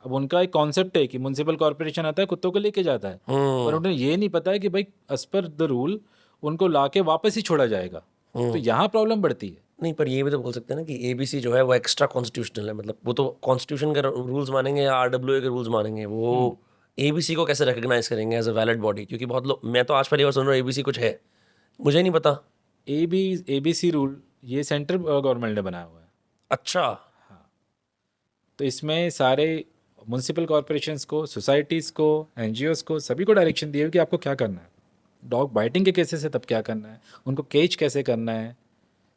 अब उनका एक कॉन्सेप्ट है कि म्यूनसिपल कॉर्पोरेशन आता है कुत्तों को लेके जाता है, पर उन्हें ये नहीं पता है कि भाई एज पर द रूल उनको लाके वापस ही छोड़ा जाएगा। तो यहाँ प्रॉब्लम बढ़ती है। नहीं, पर ये भी तो बोल सकते हैं ना कि एबीसी जो है वो एक्स्ट्रा कॉन्स्टिट्यूशनल है, मतलब वो तो कॉन्स्टिट्यूशन के रूल्स मानेंगे या आरडब्ल्यूए के रूल्स मानेंगे, वो एबीसी को कैसे रिकग्नाइज करेंगे एज अ वैलिड बॉडी? क्योंकि बहुत लोग, मैं तो आज पहली बार सुन रहा हूँ एबीसी कुछ है, मुझे नहीं पता। एबीसी रूल ये सेंट्रल गवर्नमेंट ने बनाया हुआ है। अच्छा। तो इसमें सारे म्यूनसिपल कॉर्पोरेशंस को, सोसाइटीज़ को, एनजीओज़ को, सभी को डायरेक्शन दिए कि आपको क्या करना है। डॉग बाइटिंग के केसेस है तब क्या करना है, उनको केज कैसे करना है,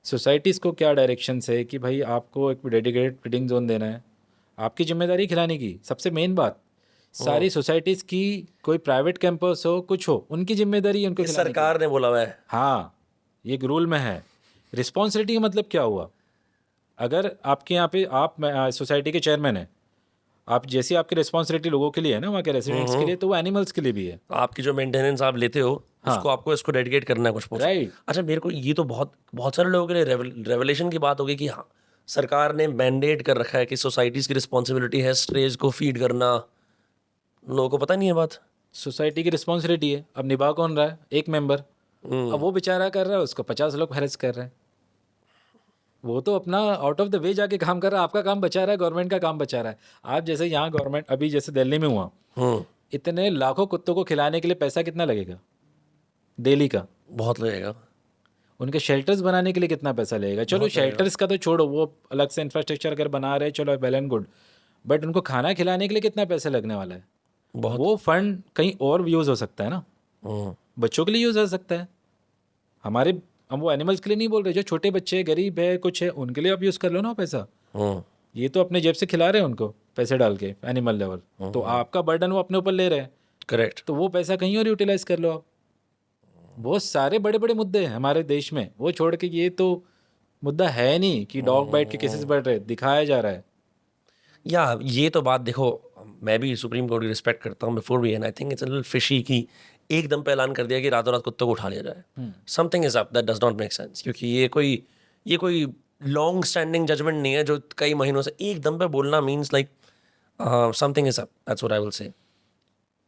सोसाइटीज़ को क्या डायरेक्शंस है कि भाई आपको एक डेडिकेटेड फीडिंग जोन देना है, आपकी जिम्मेदारी खिलाने की। सबसे मेन बात, सारी सोसाइटीज़ की, कोई प्राइवेट कैंपस हो कुछ हो, उनकी जिम्मेदारी है उनको खिलाने की। सरकार ने बोला हुआ है। हाँ, ये एक रूल में है। रिस्पॉन्सिबिलिटी का मतलब क्या हुआ? अगर आपके यहाँ पे आप सोसाइटी के चेयरमैन हैं, आप जैसी आपकी रिस्पॉन्सिबिलिटी लोगों के लिए है ना, वहाँ के रेसिडेंट्स के लिए, तो वो एनिमल्स के लिए भी है। आपकी जो मेंटेनेंस आप लेते हो उसको आपको इसको डेडिकेट करना है कुछ portion। राइट। अच्छा, मेरे को ये तो बहुत बहुत सारे लोगों के लिए रेवलेशन की बात होगी कि हाँ, सरकार ने मैंडेट कर रखा है कि सोसाइटीज़ की रिस्पॉन्सिबिलिटी है स्ट्रेज को फीड करना। लोगों को पता नहीं है बात। सोसाइटी की रिस्पॉन्सिबिलिटी है, अब निभा कौन रहा है? एक मेंबर। अब वो बेचारा कर रहा है, उसको 50 लोग हैरेस कर रहे हैं। वो तो अपना आउट ऑफ द वे जाके काम कर रहा है, आपका काम बचा रहा है, गवर्नमेंट का काम बचा रहा है। आप जैसे यहाँ गवर्नमेंट, अभी जैसे दिल्ली में हुआ, इतने लाखों कुत्तों को खिलाने के लिए पैसा कितना लगेगा डेली का? बहुत लगेगा। उनके शेल्टर्स बनाने के लिए कितना पैसा लगेगा? चलो शेल्टर्स का तो छोड़ो, वो अलग से इंफ्रास्ट्रक्चर अगर बना रहे, चलो वेल एंड गुड, बट उनको खाना खिलाने के लिए कितना पैसा लगने वाला है? बहुत। वो फंड कहीं और यूज़ हो सकता है ना, बच्चों के लिए यूज़ हो सकता है। हमारे, हम वो एनिमल्स के लिए नहीं बोल रहे, जो छोटे बच्चे गरीब है कुछ है, उनके लिए आप यूज़ कर लो ना पैसा। ये तो अपने जेब से खिला रहे हैं उनको पैसे डाल के, एनिमल लेवल, तो आपका बर्डन वो अपने ऊपर ले रहे हैं। करेक्ट। तो वो पैसा कहीं और यूटिलाइज कर लो आप। बहुत सारे बड़े बड़े मुद्दे हैं हमारे देश में, वो छोड़ के ये तो मुद्दा है नहीं कि डॉग बाइट के केसेस बढ़ रहे, दिखाया जा रहा है। या ये तो बात देखो, मैं भी सुप्रीम कोर्ट की रिस्पेक्ट करता हूँ before we, and I think it's a little fishy कि एकदम पे ऐलान कर दिया कि रातों रात कुत्तों को उठा लिया जाए। Something is up, that does not make sense, क्योंकि ये कोई लॉन्ग स्टैंडिंग जजमेंट नहीं है जो कई महीनों से एकदम पे बोलना means like something is up, that's what I will say.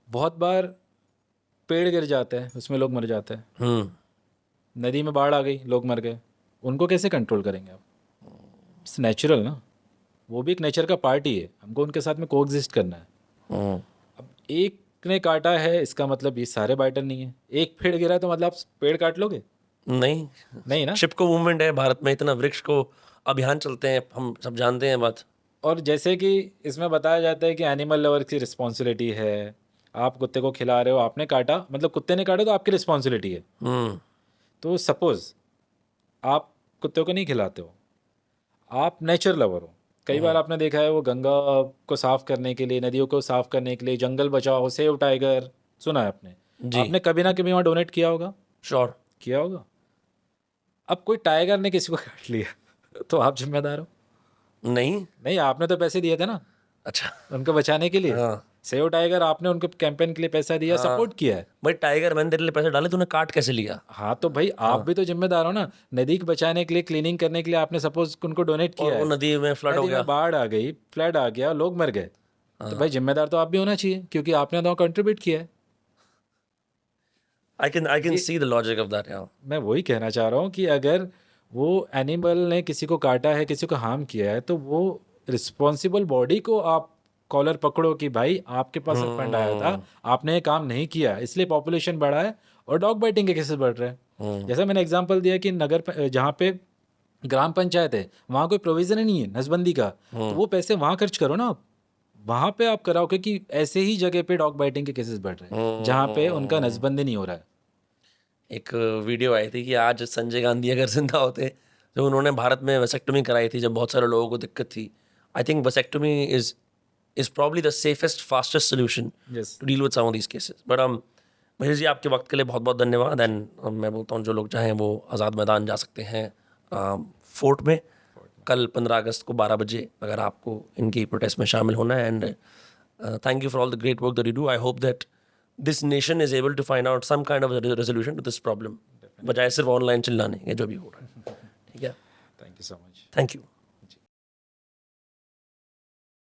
बहुत बार पेड़ गिर जाते हैं, उसमें लोग मर जाते हैं। नदी में बाढ़ आ गई, लोग मर गए, उनको कैसे कंट्रोल करेंगे आप? इट्स नेचुरल ना। वो भी एक नेचर का पार्ट ही है, हमको उनके साथ में कोएग्जिस्ट करना है। अब एक ने काटा है इसका मतलब ये सारे बाइटर नहीं है, एक पेड़ गिरा है तो मतलब आप पेड़ काट लोगे? नहीं नहीं ना। शिपको मूवमेंट है भारत में, इतना वृक्ष को अभियान चलते हैं, हम सब जानते हैं बात। और जैसे कि इसमें बताया जाता है कि एनिमल लवर की रिस्पॉन्सिबिलिटी है, आप कुत्ते को खिला रहे हो, आपने काटा मतलब कुत्ते ने काटा तो आपकी रिस्पॉन्सिबिलिटी है। तो सपोज आप कुत्ते को नहीं खिलाते हो, आप नेचर लवर हो, कई बार आपने देखा है वो गंगा को साफ करने के लिए, नदियों को साफ करने के लिए, जंगल बचाओ, सेव टाइगर, सुना है आपने? जी। आपने कभी ना कभी वहाँ डोनेट किया होगा, श्योर किया होगा। अब कोई टाइगर ने किसी को काट लिया तो आप जिम्मेदार हो? नहीं। नहीं, आपने तो पैसे दिए थे ना अच्छा उनको बचाने के लिए। हाँ। सेव टाइगर आपने उनको कैंपेन के लिए पैसा दिया, सपोर्ट किया है। भाई टाइगर मैंने तेरे लिए पैसे डाले, तूने काट कैसे लिया? हाँ तो भाई आप भी तो जिम्मेदार हो ना, नदी को बचाने के लिए, क्लीनिंग करने के लिए आपने सपोज उनको डोनेट और किया वो है, नदी में फ्लड हो नदी गया। में बाढ़ आ गई, फ्लड आ गया, लोग मर गए, तो भाई जिम्मेदार तो आप भी होना चाहिए क्योंकि आपने तो कंट्रीब्यूट किया है। I can see the logic of that. यार मैं वही कहना चाह रहा हूँ कि अगर वो एनिमल ने किसी को काटा है, किसी को हार्म किया है, तो वो रिस्पॉन्सिबल बॉडी को आप कॉलर पकड़ो कि भाई आपके पास एक फंड आया था, आपने ये काम नहीं किया, इसलिए पॉपुलेशन बढ़ा है और डॉग बाइटिंग के केसेस बढ़ रहे हैं। जैसे मैंने एग्जांपल दिया कि जहाँ पे ग्राम पंचायत है वहाँ कोई प्रोविजन ही नहीं है नसबंदी का, तो वो पैसे वहाँ खर्च करो ना, आप वहाँ पे आप कराओ, क्योंकि ऐसे ही जगह पे डॉग बाइटिंग के केसेस बढ़ रहे हैं जहाँ पे उनका नसबंदी नहीं हो रहा है। एक वीडियो आई थी कि आज संजय गांधी अगर जिंदा होते, तो उन्होंने भारत में वैसेक्टोमी कराई थी जब बहुत सारे लोगों को दिक्कत थी। I think vasectomy is probably the safest fastest solution Yes. To deal with some of these cases. But Mahesh ji आपके वक्त के लिए बहुत बहुत धन्यवाद। एंड मैं बोलता हूँ जो लोग चाहें वो आज़ाद मैदान जा सकते हैं फोर्ट में कल 15 अगस्त को 12 बजे, अगर आपको इनकी प्रोटेस्ट में शामिल होना है। And thank you for all the great work that you do. I hope that this nation is able to find out some kind of resolution to this problem, बजाय सिर्फ ऑनलाइन चिल्लाने के जो भी हो रहा है। ठीक है, thank you so much. Thank you.